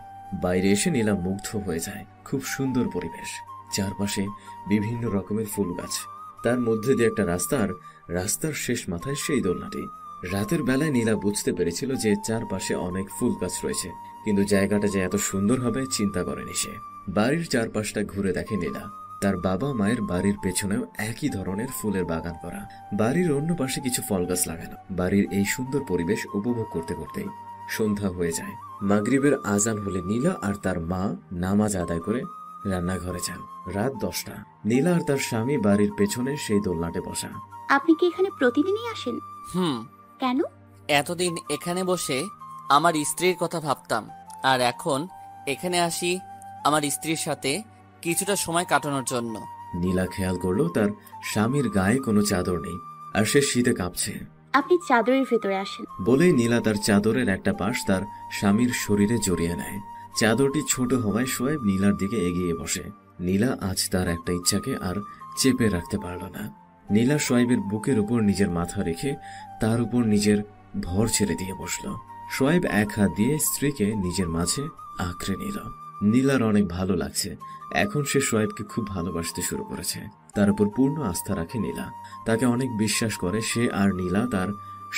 বাইরে এসে নীলা মুগ্ধ হয়ে যায়। খুব সুন্দর পরিবেশ, চারপাশে বিভিন্ন রকমের ফুল গাছ, তার মধ্যে দিয়ে একটা রাস্তা, আর রাস্তার শেষ মাথায় সেই দোলনাটি। রাতের বেলায় নীলা বুঝতে পেরেছিল যে চারপাশে অনেক ফুল গাছ রয়েছে, কিন্তু জায়গাটা যে এত সুন্দর হবে চিন্তা করেনি সে। বাড়ির চারপাশটা ঘুরে দেখে নীলা। তার বাবা মায়ের বাড়ির পেছনেও একই ধরনের ফুলের বাগান করা, বাড়ির অন্য পাশে কিছু ফল গাছ লাগানো। বাড়ির এই সুন্দর পরিবেশ উপভোগ করতে করতেই সন্ধ্যা হয়ে যায়। মাগরিবের আজান হলে নীলা আর তার মা নামাজ আদায় করে রান্নাঘরে যান। রাত 10টা। নীলা আর তার স্বামী বাড়ির পেছনে সেই দোলনাটে বসা। আপনি কি এখানে প্রতিদিনই আসেন? কেন? এতদিন এখানে বসে আমার স্ত্রীর কথা ভাবতাম, আর এখন এখানে আসি আমার স্ত্রীর সাথে কিছুটা সময় কাটানোর জন্য। নীলা খেয়াল করলো তার স্বামীর গায়ে কোনো চাদর নেই, আর সে শীতে কাঁপছে। আপনি চাদরের ভেতরে আসেন। বলেই নীলা তার চাদরের একটা পাশ তার স্বামীর শরীরে জড়িয়ে নেয়। চাদরটি ছোট হওয়ায় সোয়াইব নীলার দিকে এগিয়ে বসে। নীলা আজ তার একটা ইচ্ছাকে আর চেপে রাখতে পারল না। নীলা সোয়াইবের বুকের উপর নিজের মাথা রেখে তার উপর নিজের ভর ছেড়ে দিয়ে বসল। সোয়াইব এক হাত দিয়ে স্ত্রীকে নিজের মাঝে আঁকড়ে নিল। নীলার অনেক ভালো লাগছে। এখন সে সোয়াইবকে খুব ভালোবাসতে শুরু করেছে। তার উপর পূর্ণ আস্থা রাখে নীলা, তাকে অনেক বিশ্বাস করে সে। আর নীলা তার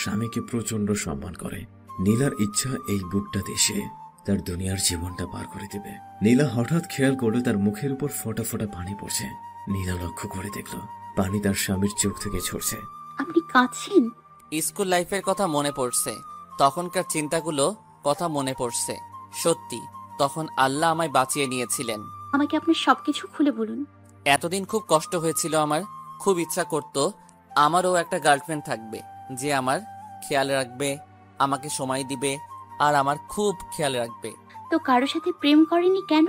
স্বামীকে প্রচন্ড সম্মান করে। নীলার ইচ্ছা এই বুকটা দিয়ে সে তার দুনিয়ার জীবনটা পার করে দেবে। নীলা হঠাৎ খেয়াল করলো তার মুখের উপর ফোঁটা ফোঁটা পানি পড়ছে। নীলা লক্ষ্য করে দেখলো পানি তার স্বামীর চোখ থেকে ঝরছে। আপনি কাঁদছেন? স্কুল লাইফের কথা মনে পড়ছে, তখনকার চিন্তাগুলো কথা মনে পড়ছে। সত্যি তখন আল্লাহ আমায় বাঁচিয়ে নিয়েছিলেন। আমাকে আপনি সবকিছু খুলে বলুন। এতদিন খুব কষ্ট হয়েছিল আমার। খুব ইচ্ছা করতো আমারও একটা গার্লফ্রেন্ড থাকবে, যে আমার খেয়াল রাখবে, আমাকে সময় দিবে, আর আমার খুব খেয়াল রাখবে। তো কারোর সাথে প্রেম করেনি কেন?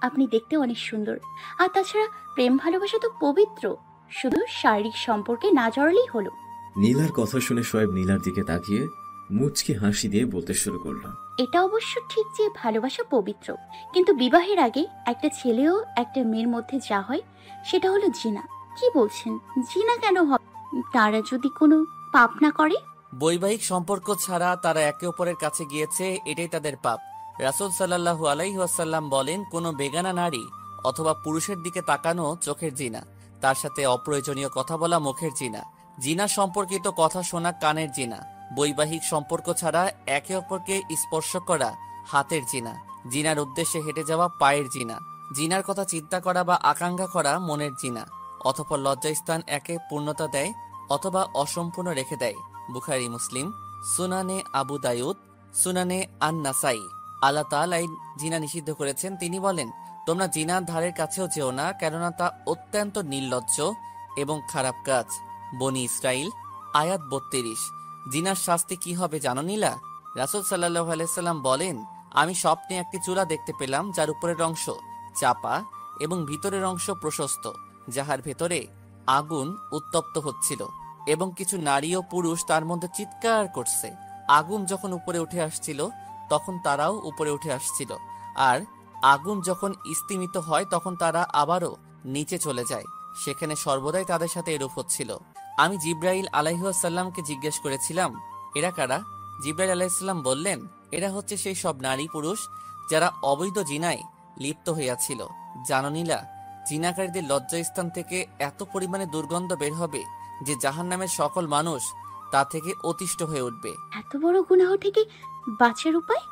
আপনি দেখতে অনেক সুন্দর। আর তাছাড়া প্রেম ভালোবাসা তো পবিত্র, শুধু শারীরিক সম্পর্কে না জড়ালেই হলো। নীলার কথা শুনে সোয়েব নীলার দিকে তাকিয়ে মুচকি হাসি দিয়ে বলতে শুরু করলো, এটা অবশ্য ঠিক যে ভালোবাসা পবিত্র, কিন্তু বিবাহের আগে একটা ছেলে ও একটা মেয়ের মধ্যে যা হয় সেটা হলো জিনা। কি বলছেন? জিনা কেন হবে? তারা যদি কোনো পাপ না করে? বৈবাহিক সম্পর্ক ছাড়া তারা একে অপরের কাছে গিয়েছে, এটাই তাদের পাপ। রাসূল সাল্লাল্লাহু আলাইহি ওয়াসাল্লাম বলেন, কোনো বেগানা নারী অথবা পুরুষের দিকে তাকানো চোখের জিনা, তার সাথে অপ্রয়োজনীয় কথা বলা মুখের জিনা, জিনা সম্পর্কিত কথা শোনা কানের জিনা, বৈবাহিক সম্পর্ক ছাড়া একে অপরকে স্পর্শ করা হাতের জিনা, জিনার উদ্দেশ্যে হেঁটে যাওয়া পায়ের জিনা, জিনার কথা চিন্তা করা বা আকাঙ্ক্ষা করা মনের জিনা, অতঃপর লজ্জাস্থান একে পূর্ণতা দেয় অথবা অসম্পূর্ণ রেখে দেয়। বুখারী, মুসলিম, সুনানে আবু দাউদ, সুনানে আন-নাসাই। আল্লাহ তাআলা জিনা নিষিদ্ধ করেছেন। তিনি বলেন, তোমরা জিনার ধারের কাছেও যেও না, কেননা তা অত্যন্ত নির্লজ্জ এবং খারাপ কাজ। বনি ইসরাইল, আয়াত 32। জিনার শাস্তি কি হবে জানো নীলা? রাসূল সাল্লাল্লাহু আলাইহি সাল্লাম বলেন, আমি স্বপ্নে একটি চূড়া দেখতে পেলাম, যার উপরের অংশ চাপা এবং ভিতরের অংশ প্রশস্ত, যাহার ভেতরে আগুন উত্তপ্ত হচ্ছিল এবং কিছু নারী ও পুরুষ তার মধ্যে চিৎকার করছে। আগুন যখন উপরে উঠে আসছিল তখন তারাও উপরে উঠে আসছিল, আর আগুন যখন স্তিমিত হয় তখন তারা আবারও নিচে চলে যায়। সেখানে সর্বদাই তাদের সাথে এরূপ হচ্ছিল। আমি জিব্রাইল আলাইহিসসালামকে জিজ্ঞেস করেছিলাম, এরা কারা? জিব্রাইল আলাইহিসসালাম বললেন, এরা হচ্ছে সেই সব নারী পুরুষ যারা অবৈধ জিনায় লিপ্ত হইয়াছিল। জানো নীলা, জিনাকারীদের লজ্জাস্থান থেকে এত পরিমাণে দুর্গন্ধ বের হবে যে জাহান্নামের সকল মানুষ তা থেকে অতিষ্ঠ হয়ে উঠবে। এত বড় গুনাহ থেকে বাঁচার উপায়?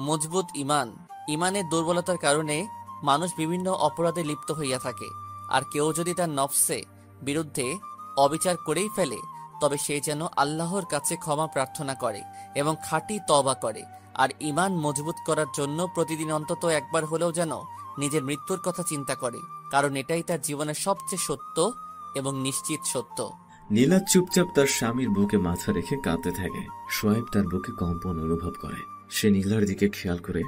মজবুত ঈমান। ঈমানের দুর্বলতার কারণে মানুষ বিভিন্ন অপরাধে লিপ্ত হইয়া থাকে। আর কেউ যদি তার নফসে বিরুদ্ধে অবিচার করেই ফেলে, তবে সে যেন আল্লাহর কাছে ক্ষমা প্রার্থনা করে এবং খাঁটি তওবা করে। আর ঈমান মজবুত করার জন্য প্রতিদিন অন্তত একবার হলেও যেন নিজের মৃত্যুর কথা চিন্তা করে, কারণ এটাই তার জীবনের সবচেয়ে সত্য এবং নিশ্চিত সত্য। নীলা চুপচাপ তার স্বামীর বুকে মাথা রেখে কাঁদতে থাকে। সোয়েব তার বুকে কম্পন অনুভব করে। সে নীলার দিকে খেয়াল করে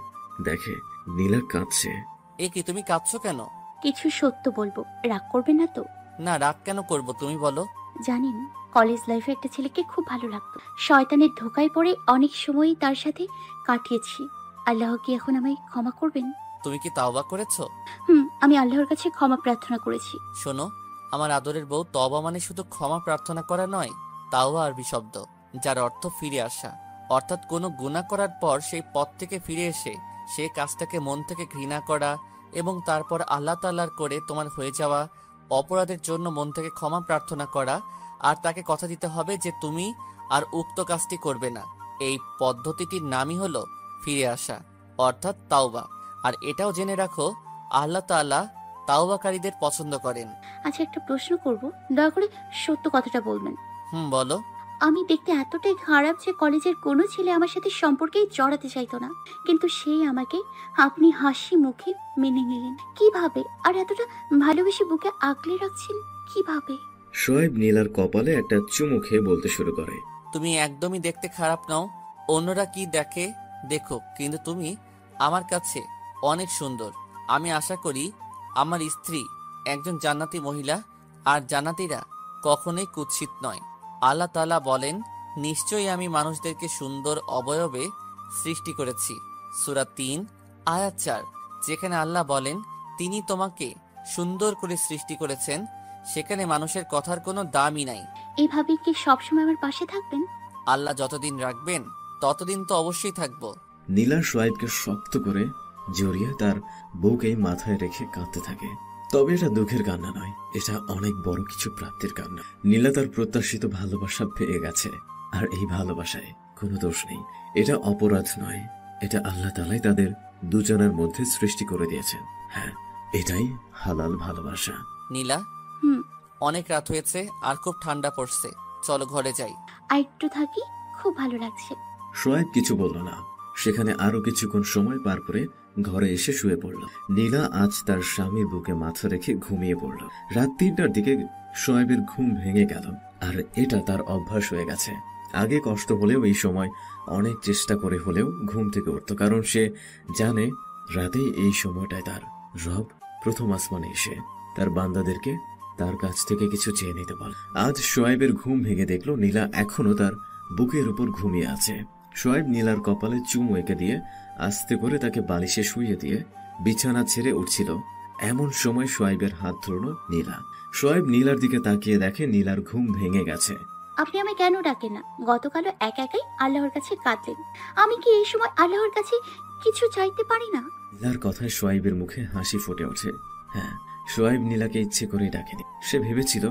দেখে নীলা কাঁদছে। এ কি, তুমি কাঁদছো কেন? কিছু সত্য বলবো, রাগ করবে না তো? না, রাগ কেন করব, তুমি বলো। জানেন, কলেজ লাইফে একটা ছেলেকে খুব ভালো লাগতো। শয়তানের ধোকায় পড়ে অনেক সময়ই তার সাথে কাটিয়েছি। আল্লাহ কি এখন আমায় ক্ষমা করবেন? তুমি কি তাওবা করেছো? আমি আল্লাহর কাছে ক্ষমা প্রার্থনা করেছি। শোনো, আমার আদরের বউ, তওবা মানে শুধু ক্ষমা প্রার্থনা করা নয়। তাওবা আরবি শব্দ, যার অর্থ ফিরে আসা। অর্থাৎ কোনো গুনাহ করার পর সেই পথ থেকে ফিরে এসে সে কাজটাকে মন থেকে ঘৃণা করা এবং তারপর আল্লাহ তাআলার করে তোমার হয়ে যাওয়া অপরাধের জন্য মন থেকে ক্ষমা প্রার্থনা করা, আর তাকে কথা দিতে হবে যে তুমি আর উক্ত কাজটি করবে না। এই পদ্ধতিটির নামই হলো ফিরে আসা, অর্থাৎ তাওবা। আর এটাও জেনে রাখো, আল্লাহ তাআলা তাওবাকারীদের পছন্দ করেন। আচ্ছা, একটা প্রশ্ন করব, দয়া করে সত্য কথাটা বলবেন। বলো। আমি দেখতে এতটাই খারাপ যে কলেজের কোনো ছেলে আমার সাথে সম্পর্কেই জড়াতে চাইতো না, কিন্তু সেই আমাকে আপনি হাসি মুখে মেনে নিলেন কিভাবে? আর এতটা ভালোবেসে বুকে আগলে রাখছেন কিভাবে? সোয়েব নীলার কপালে একটা চুমু খেয়ে বলতে শুরু করে, তুমি একদমই দেখতে খারাপ নও। অন্যরা কি দেখে দেখো, কিন্তু তুমি আমার কাছে অনেক সুন্দর। আমি আশা করি আমার স্ত্রী একজন জান্নাতি মহিলা, আর জান্নাতীরা কখনোই কুৎসিত নয়। আল্লাহ তাআলা বলেন, নিশ্চয়ই আমি মানুষদেরকে সুন্দর অবয়বে সৃষ্টি করেছি। সূরা ৩ আয়াত ৪, যেখানে আল্লাহ বলেন তিনি তোমাকে সুন্দর করে সৃষ্টি করেছেন, সেখানে মানুষের কথার কোনো দামই নাই। এইভাবে কি সবসময় আমার পাশে থাকবেন? আল্লাহ যতদিন রাখবেন ততদিন তো অবশ্যই থাকবো। নীলা সোয়েবকে শক্ত করে জড়িয়ে তার বুকে মাথায় রেখে কাঁদতে থাকে। তবে এটা দুঃখের কান্না নয়, এটা অনেক বড় কিছু প্রাপ্তির কান্না। নীলা তার প্রত্যাশিত ভালোবাসা পেয়ে গেছে, আর এই ভালোবাসায় কোনো দোষ নেই। এটা অপরাধ নয়, এটা আল্লাহ তাআলাই তাদের দুজনের মধ্যে সৃষ্টি করে দিয়েছেন। হ্যাঁ, এটাই হালাল ভালোবাসা। নীলা, অনেক রাত হয়েছে আর খুব ঠান্ডা পড়ছে, চলো ঘরে যাই। আর একটু থাকি, খুব ভালো লাগছে। সোয়েব কিছু বলল না। সেখানে আরো কিছুক্ষণ সময় পার করে ঘরে এসে শুয়ে পড়ল। নীলা আজ তার স্বামীর বুকে মাথা রেখে ঘুমিয়ে পড়ল। রাত ৩টার দিকে সোয়েবের ঘুম ভেঙে গেল, আর এটা তার অভ্যাস হয়ে গেছে। আগে কষ্ট হলেও এই সময় অনেক চেষ্টা করে হলেও ঘুম থেকে উঠত, কারণ সে জানে রাতেই এই সময়টায় তার রব প্রথম আসমানে এসে তার বান্দাদেরকে তার কাছ থেকে কিছু চেয়ে নিতে বলে। আজ সোয়েবের ঘুম ভেঙে দেখলো নীলা এখনো তার বুকের উপর ঘুমিয়ে আছে। সোয়েব নীলার কপালে চুমু এঁকে দিয়ে আস্তে করে তাকে বালিশে শুইয়ে দিয়ে বিছানা ছেড়ে উঠছিল। এমন সময় সোয়েবের হাত ধরল নীলা। সোয়েব নীলার দিকে তাকিয়ে দেখে নীলার ঘুম ভেঙে গেছে। আপনি আমায় কেন ডাকেন না? গতকালও একা একাই আল্লাহর কাছে কাঁদলেন। আমি কি এই সময় আল্লাহর কাছে কিছু চাইতে পারি না? নীলার কথায় সোয়াইবের মুখে হাসি ফুটে ওঠে। হ্যাঁ, সোয়াইব নীলাকে ইচ্ছে করেই ডাকেনি। সে ভেবেছিল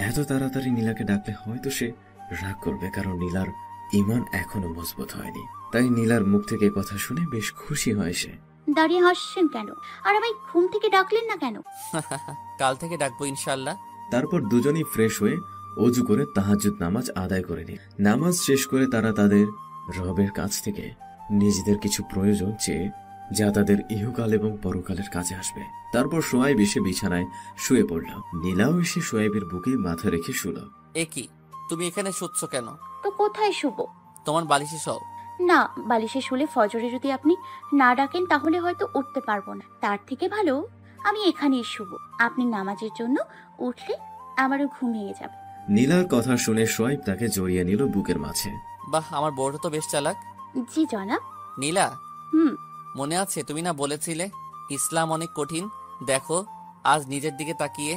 এত তাড়াতাড়ি নীলাকে ডাকলে হয়তো সে রাগ করবে, কারণ নীলার ঈমান এখনো মজবুত হয়নি। তাই নীলার মুখ থেকে কথা শুনে বেশ খুশি হয় সে। দাঁড়িয়ে হাসছেন কেন? আর আমায় ঘুম থেকে ডাকলেন না কেন? কাল থেকে ডাকবো ইনশাল্লাহ। তারপর দুজনেই ফ্রেশ হয়ে অজু করে তাহাজ্জুদ নামাজ আদায় করে নিল। নামাজ শেষ করে তারা তাদের রবের কাছ থেকে নিজেদের কিছু প্রয়োজন চেয়ে, যা তাদের ইহকাল এবং পরকালের কাজে আসবে। তারপর সোয়াইব এসে বিছানায় শুয়ে পড়ল। নীলাও এসে সোয়াইবের বুকে মাথা রেখে শুল। এ কি, তুমি এখানে শুচ্ছ কেন? তো কোথায় শুব? তোমার বালিশে সব। না, বালিশে শুলে ফজরে যদি আপনি না ডাকেন তাহলে হয়তো উঠতে পারবো না। তার থেকে ভালো আমি এখানেই শুব। আপনি নামাজের জন্য উঠলে আমারও ঘুম ভেঙে যাবে। নীলার কথা শুনে সোয়াইব তাকে জড়িয়ে নিল বুকের মাঝে। বাহ, আমার বউটা তো বেশ চালাক। জি জনাব। নীলা, হুম। মনে আছে তুমি না বলেছিলে ইসলাম অনেক কঠিন? দেখো, আজ নিজের দিকে তাকিয়ে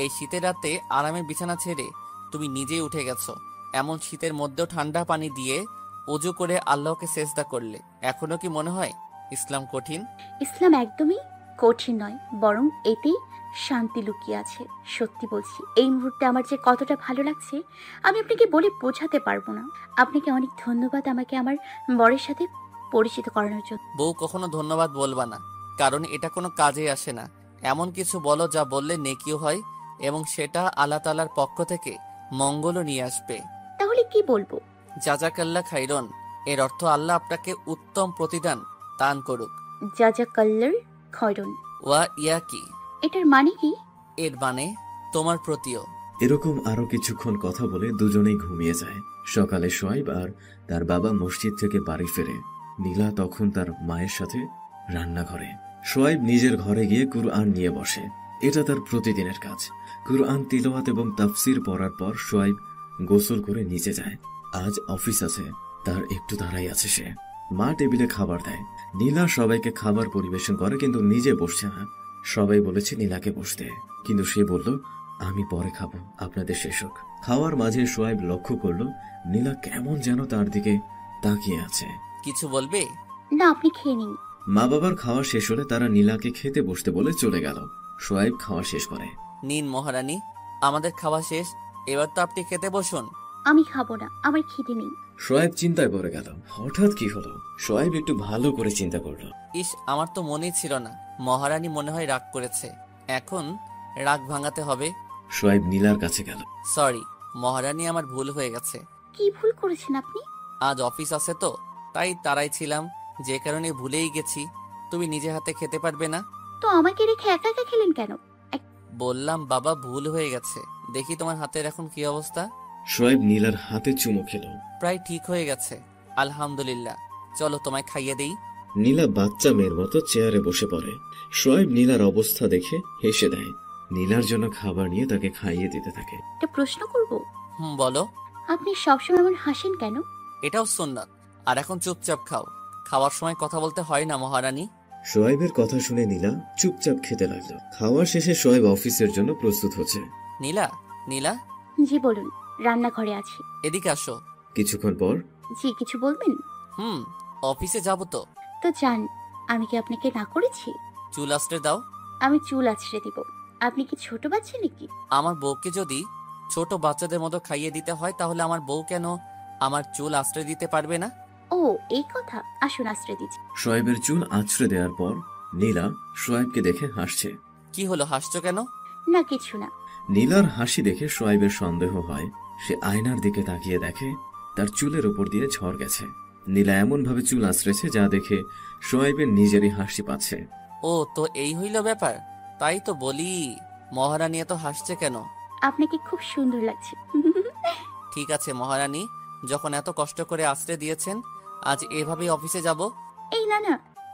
এই শীতের রাতে আরামের বিছানা ছেড়ে তুমি নিজেই উঠে গেছো। এমন শীতের মধ্যেও ঠান্ডা পানি দিয়ে অজু করে আল্লাহকে সেজদা করলে। এখনো কি মনে হয় ইসলাম কঠিন? ইসলাম একদমই কঠিন নয়, বরং এতেই শান্তি লুকিয়ে আছে। সত্যি বলছি, এই মুহূর্তে আমার যে কতটা ভালো লাগছে আমি আপনাকে বলে বোঝাতে পারবো না। আপনাকে অনেক ধন্যবাদ আমাকে আমার বরের সাথে পরিচিত করানোর জন্য। বউ কখনো ধন্যবাদ বলবা না, কারণ এটা কোনো কাজে আসে না। এমন কিছু বলো যা বললে নেকিও হয় এবং সেটা আল্লাহ তাআলার পক্ষ থেকে মঙ্গলও নিয়ে আসবে। তাহলে কি বলবো? জাজাকাল্লাহ খাইরন, এর অর্থ আল্লাহ আপনাকে উত্তম প্রতিদান দান করুক। জাজাকাল্লার খয়রন। ওয়া ইয়াকি, এটার মানে কি? এর মানে তোমার প্রতিও। এরকম আরো কিছুক্ষণ কথা বলে দুজনেই ঘুমিয়ে যায়। সকালে সোয়াইব আর তার বাবা মসজিদ থেকে বাড়ি ফেরে। নীলা তখন তার মায়ের সাথে রান্নাঘরে। সোয়াইব নিজের ঘরে গিয়ে কুরআন নিয়ে বসে। এটা তার প্রতিদিনের কাজ। কুরআন তিলাওয়াত এবং তাফসির পড়ার পর সোয়াইব গোসল করে নিচে যায়। আজ অফিস আছে, তার একটু দাঁড়াই আছে সে। মা টেবিলে খাবার দেয়। নীলা সবাইকে খাবার পরিবেশন করে, কিন্তু নিজে বসছে না। সবাই বলেছে নীলাকে বসতে, কিন্তু সে বলল আমি পরে খাবো, আপনাদের শেষ হোক। খাওয়ার মাঝে সোয়াইব লক্ষ্য করলো নীলা কেমন যেন তার দিকে তাকিয়ে আছে। কিছু বলবে? না, আপনি খেয়ে নিন। মা বাবার খাওয়া শেষ হলে তারা নীলাকে খেতে বসতে বলে চলে গেল। সোয়াইব খাওয়া শেষ করে। নিন মহারানী, আমাদের খাওয়া শেষ, এবার তো আপনি খেতে বসুন। আমি খাবো না, আমার খিদে নেই। সোয়াইব চিন্তায় পড়ে গেল, হঠাৎ কি হলো। সোয়াইব একটু ভালো করে চিন্তা করলো। ইস, আমার তো মনেই ছিল না। মহারানী মনে হয় রাগ করেছে, এখন রাগ ভাঙাতে হবে। সোয়াইব নীলার কাছে গেল। সরি মহারানী, আমার ভুল হয়ে গেছে। কি ভুল করেছেন আপনি? আজ অফিস আছে তো, তাই তারাই ছিলাম, যে কারণে ভুলেই গেছি। তুমি নিজে হাতে খেতে পারবে না? তো আমাকে রেখে একা একা খেলেন কেন? বললাম বাবা, ভুল হয়ে গেছে। দেখি তোমার হাতের এখন কি অবস্থা। সোয়াইব নীলার হাতে চুমু খেল। প্রায় ঠিক হয়ে গেছে, আলহামদুলিল্লাহ। চলো তোমায় খাইয়ে দেই। নীলা বাচ্চা মেয়ের মতো চেয়ারে বসে পড়ে। সোয়াইব নীলার অবস্থা দেখে হেসে দেয়। নীলার জন্য খাবার নিয়ে তাকে খাইয়ে দিতে থাকে। একটা প্রশ্ন করব? বলো। আপনি সবসময় এমন হাসেন কেন? এটাও সুন্নাত। আর এখন চুপচাপ খাও, খাওয়ার সময় কথা বলতে হয় না মহারানী। সোয়াইবের কথা শুনে নীলা চুপচাপ খেতে লাগলো। খাওয়া শেষে সোয়াইব অফিসের জন্য প্রস্তুত হচ্ছে। নীলা, নীলা, জি বলুন। রান্নাঘরে আছি। এদিকে আসো। কিছুক্ষণ পর জি, কিছু বলবেন? অফিসে যাবো তো। তো যান। আমি কি আপনাকে না করেছি? চুল আশ্রে দাও। আমি চুল আছড়ে দিব। আপনি কি ছোট বাচ্চা নাকি? আমার বউকে যদি ছোট বাচ্চাদের মতো খাইয়ে দিতে হয়, তাহলে আমার বউ কেন আমার চুল আশ্রয় দিতে পারবে না? ও, এই কথা। আসুন আশ্রয় দিচ্ছি। সোয়াইবের চুল আঁচড়ে দেওয়ার পর নীলা সোয়াইবকে দেখে হাসছে। কি হলো, হাসছো কেন? না, কিছু না। নীলার হাসি দেখে সোয়াইবের সন্দেহ হয়। সে আয়নার দিকে তাকিয়ে দেখে তার চুলের উপর দিয়ে ঝড় গেছে। নীলা এমন ভাবে চুল আঁচড়েছে যা দেখে সোয়াইবের নিজেরই হাসি পাচ্ছে। ও, তো এই হইল ব্যাপার। তাই তো বলি মহারানী এত হাসছে কেন। আপনাকে খুব সুন্দর লাগছে। ঠিক আছে মহারানী, যখন এত কষ্ট করে আশ্রয় দিয়েছেন, আজ এভাবেই অফিসে যাব। এই না না,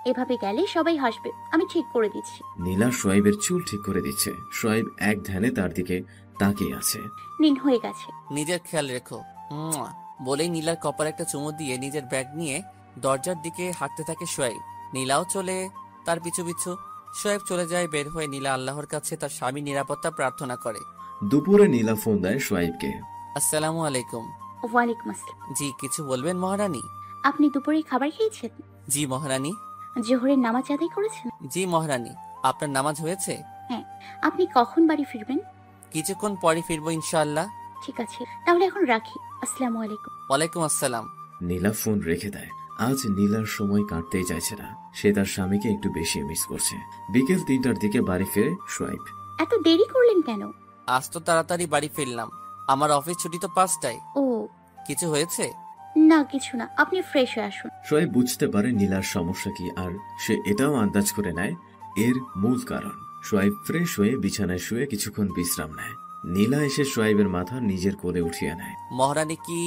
এভাবে গেলে সবাই হাসবে। আমি ঠিক করে দিচ্ছি। নীলা সোয়াইবের চুল ঠিক করে দিচ্ছে। সোয়াইব এক ধ্যানে তার দিকে তাকিয়ে আছে। নিন, হয়ে গেছে। নিজের খেয়াল রেখো। বলেই নীলার কপালে একটা চুমু দিয়ে নিজের ব্যাগ নিয়ে দরজার দিকে হাঁটতে থাকে সোয়াইব। নীলাও চলে তার পিছু পিছু। সোয়াইব চলে যায়। বের হয়ে নীলা আল্লাহর কাছে তার স্বামীর নিরাপত্তা প্রার্থনা করে। দুপুরে নীলা ফোন দেয় সোয়াইবকে। আসসালামু আলাইকুম। ওয়ালাইকুম আসসালাম। জি, কিছু বলবেন মহারানী? আপনি দুপুরে খাবার খেয়েছেন? জি মহারানী। জোহরের নামাজ আদায় করেছেন? জি মহারানী। আপনার নামাজ হয়েছে? হ্যাঁ। আপনি কখন বাড়ি ফিরবেন? কিছুক্ষণ পরে ফিরবো ইনশাআল্লাহ। ঠিক আছে, তাহলে এখন রাখি। আসসালামু আলাইকুম। ওয়ালাইকুম আসসালাম। নীলা ফোন রেখে দেয়। আজ নীলার সময় কাটতেই চাইছে না। সে তার স্বামীকে একটু বেশি মিস করছে। বিকেল 3টার দিকে বাড়ি ফিরে সোয়াইব। এত দেরি করলেন কেন? আজ তো তাড়াতাড়ি বাড়ি ফিরলাম। আমার অফিস ছুটি তো 5টায়। ও কিছু হয়েছে? না, কিছু না, আপনি ফ্রেশ হয়ে আসুন। সোয়াইব বুঝতে পারে নীলার সমস্যা কি, আর সে এটাও আন্দাজ করে নেয় এর মূল কারণ। সোয়াইব ফ্রেশ হয়ে বিছানায় শুয়ে কিছুক্ষণ বিশ্রাম নেয়। নীলা এসে সোয়াইবের মাথা নিজের কোলে উঠিয়ে নেয়। মহারানী কি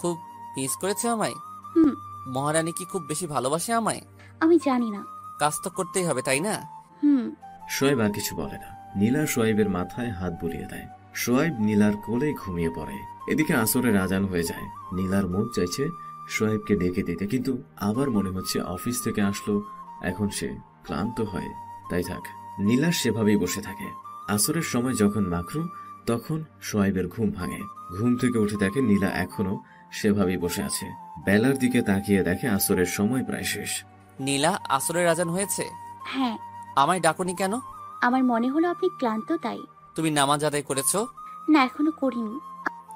খুব মিস করেছে আমায়? হুম। মহারানী কি খুব বেশি ভালোবাসে আমায়? আমি জানি না। কাজ তো করতেই হবে, তাই না? হুম। সোয়াইব আর কিছু বলে না। নীলা সোয়াইবের মাথায় হাত বুলিয়ে দেয়। সোয়াইব নীলার কোলে ঘুমিয়ে পড়ে। এদিকে আসরের আজান হয়ে যায়। নীলার মন চাইছে সোয়াইবকে ডেকে দিতে, কিন্তু আবার মনে হচ্ছে অফিস থেকে আসলো, এখন সে ক্লান্ত হয়, তাই থাক। নীলা সেভাবেই বসে থাকে। আসরের সময় যখন মাখরু, তখন সোয়াইবের ঘুম ভাঙে। ঘুম থেকে উঠে দেখে নীলা এখনো সেভাবেই বসে আছে। বেলার দিকে তাকিয়ে দেখে আসরের সময় প্রায় শেষ। নীলা, আসরের আজান হয়েছে? হ্যাঁ। আমায় ডাকুনি কেন? আমার মনে হলো আপনি ক্লান্ত, তাই। তুমি নামাজ আদায় করেছো? না, এখনো করিনি।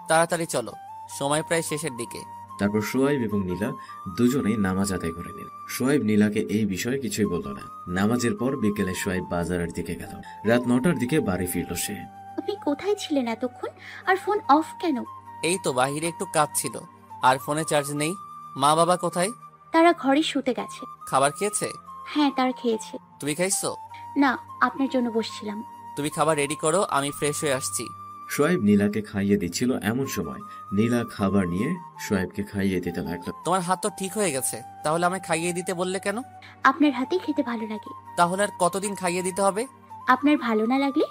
তাড়াতাড়ি চলো, সময় প্রায় শেষের দিকে। তারপর সোয়াইব এবং নীলা দুজনেই নামাজ আদায় করে নিল। সোয়াইব নীলাকে এই বিষয়ে কিছুই বলল না। নামাজের পর বিকেলে সোয়াইব বাজারের দিকে গেল। রাত 9টার দিকে বাড়ি ফিরল সে। আপনি কোথায় ছিলেন এতক্ষণ? আর ফোন অফ কেন? এই তো বাহিরে একটু কাজ ছিল, আর ফোনে চার্জ নেই। মা বাবা কোথায়? তারা ঘরে শুতে গেছে। খাবার খেয়েছে? হ্যাঁ, তারা খেয়েছে। তুমি খাইছো? না, আপনার জন্য বসছিলাম। তুমি খাবার রেডি করো, আমি ফ্রেশ হয়ে আসছি। সোয়াইব নীলাকে খাইয়ে দিচ্ছিল, এমন সময় নীলা খাবার নিয়ে সোয়াইবকে খাইয়ে দিতে লাগলো। তোমার হাত তো ঠিক হয়ে গেছে, তাহলে আমায় খাইয়ে দিতে বললে কেন? আপনার হাতেই খেতে ভালো লাগে। তাহলে আর কতদিন খাইয়ে দিতে হবে? আপনার ভালো না লাগলে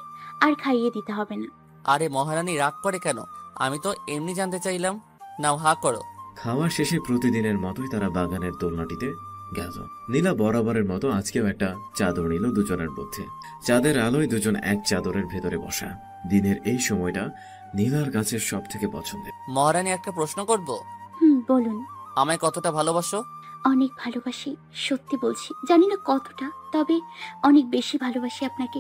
আর খাইয়ে দিতে হবে না। আরে মহারানী রাগ করে কেন? আমি তো এমনি জানতে চাইলাম। নাও হা করো। খাওয়া শেষে প্রতিদিনের মতোই তারা বাগানের দোলনাটিতে গেল। নীলা বরাবরের মতো আজকেও একটা চাদর নিল দুজনের মধ্যে। চাঁদের আলোয় দুজন এক চাদরের ভেতরে বসা। দিনের এই সময়টা নীলার কাছে সব থেকে পছন্দের। মহারানী, একটা প্রশ্ন করব। বলুন। আমায় কতটা ভালোবাসো? অনেক ভালোবাসি, সত্যি বলছি। জানি না কতটা, তবে অনেক বেশি ভালোবাসি আপনাকে।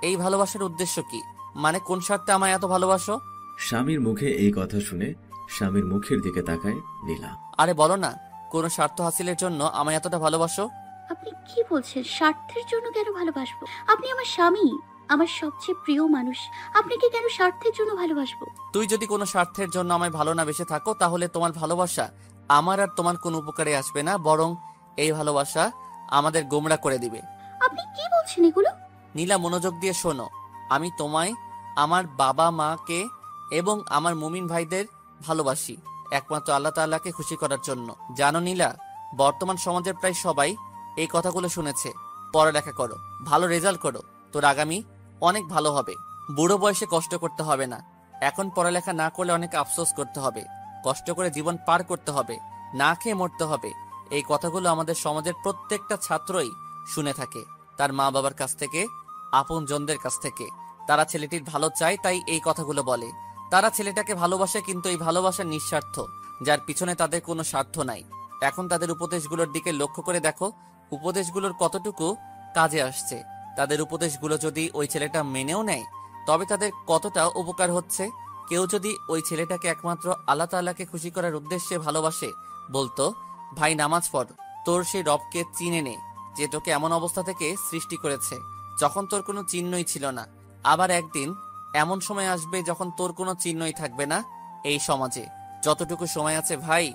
এই ভালোবাসার উদ্দেশ্য কি? মানে কোন স্বার্থে আমায় এত ভালোবাসো? স্বামীর মুখে এই কথা শুনে স্বামীর মুখের দিকে তাকায় নীলা। আরে বলো না, কোন স্বার্থ হাসিলের জন্য আমায় এতটা ভালোবাসো? আপনি কি বলছেন? স্বার্থের জন্য কেন ভালোবাসবো? আপনি আমার স্বামী, আমার সবচেয়ে প্রিয় মানুষ। আপনাকে কেন স্বার্থের জন্য ভালোবাসবো? তুই যদি কোনো স্বার্থের জন্য আমায় ভালো না বেসে থাকো, তাহলে তোমার ভালোবাসা আমার আর তোমার কোনো উপকারে আসবে না, বরং এই ভালোবাসা আমাদের গোমড়া করে দিবে। আপনি কি বলছেন এগুলো? নীলা, মনোযোগ দিয়ে শোনো। আমি তোমায়, আমার বাবা মাকে এবং আমার মুমিন ভাইদের ভালোবাসি একমাত্র আল্লাহ তাআলাকে খুশি করার জন্য। জানো নীলা, বর্তমান সমাজের প্রায় সবাই এই কথাগুলো শুনেছে। পড়ালেখা করো, ভালো রেজাল্ট করো, তোর আগামী অনেক ভালো হবে। বুড়ো বয়সে কষ্ট করতে হবে না। এখন পড়ালেখা না করলে অনেক আফসোস করতে হবে। কষ্ট করে জীবন পার করতে হবে, না খেয়ে মরতে হবে। এই কথাগুলো আমাদের সমাজের প্রত্যেকটা ছাত্রই শুনে থাকে, তার মা বাবার কাছ থেকে, আপন জনদের কাছ থেকে। তারা ছেলেটির ভালো চায়, তাই এই কথাগুলো বলে। তারা ছেলেটাকে ভালোবাসে, কিন্তু এই ভালোবাসা নিঃস্বার্থ, যার পিছনে তাদের কোনো স্বার্থ নাই। এখন তাদের উপদেশগুলোর দিকে লক্ষ্য করে দেখো, উপদেশগুলোর কতটুকু কাজে আসছে। তাদের উপদেশগুলো যদি ওই ছেলেটা মেনেও নেয়, তবে তাদের কতটা উপকার হচ্ছে। কেউ যদি ওই ছেলেটাকে একমাত্র আল্লাহ তাআলাকে খুশি করার উদ্দেশ্যে ভালোবাসে, বলতো, ভাই নামাজ পড়, তোর সেই রবকে চিনে নে যে তোকে এমন অবস্থা থেকে সৃষ্টি করেছে যখন তোর কোনো চিহ্নই ছিল না। আবার একদিন এমন সময় আসবে যখন তোর কোনো চিহ্নই থাকবে না এই সমাজে। যতটুকু সময় আছে ভাই,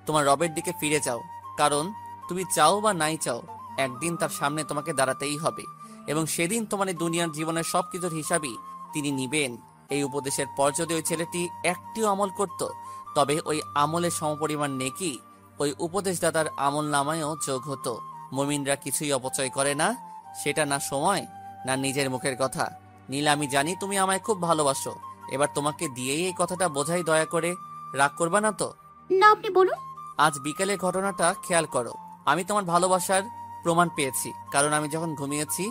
তোমার রবের দিকে ফিরে যাও, কারণ তুমি চাও বা নাই চাও, একদিন তার সামনে তোমাকে দাঁড়াতেই হবে, এবং সেদিন তোমার এই দুনিয়ার জীবনের সবকিছুর হিসাবই তিনি নিবেন। এই উপদেশের পর যদি ওই ছেলেটি একটিও আমল করত, তবে ওই আমলের সমপরিমাণ নেকি ওই উপদেশদাতার আমল নামায়ও যোগ হতো। মুমিনরা কিছুই অপচয় করে না, সেটা না সময় না নিজের মুখের কথা। নীলা, আমি জানি তুমি আমায় খুব ভালোবাসো, এবার তোমাকে দিয়েই এই কথাটা বোঝাই, দয়া করে রাগ করবা না তো? না, আপনি বলুন। আজ বিকেলের ঘটনাটা খেয়াল করো। আমি তোমার ভালোবাসার প্রমাণ পেয়েছি, কারণ আমি যখন ঘুমিয়েছি,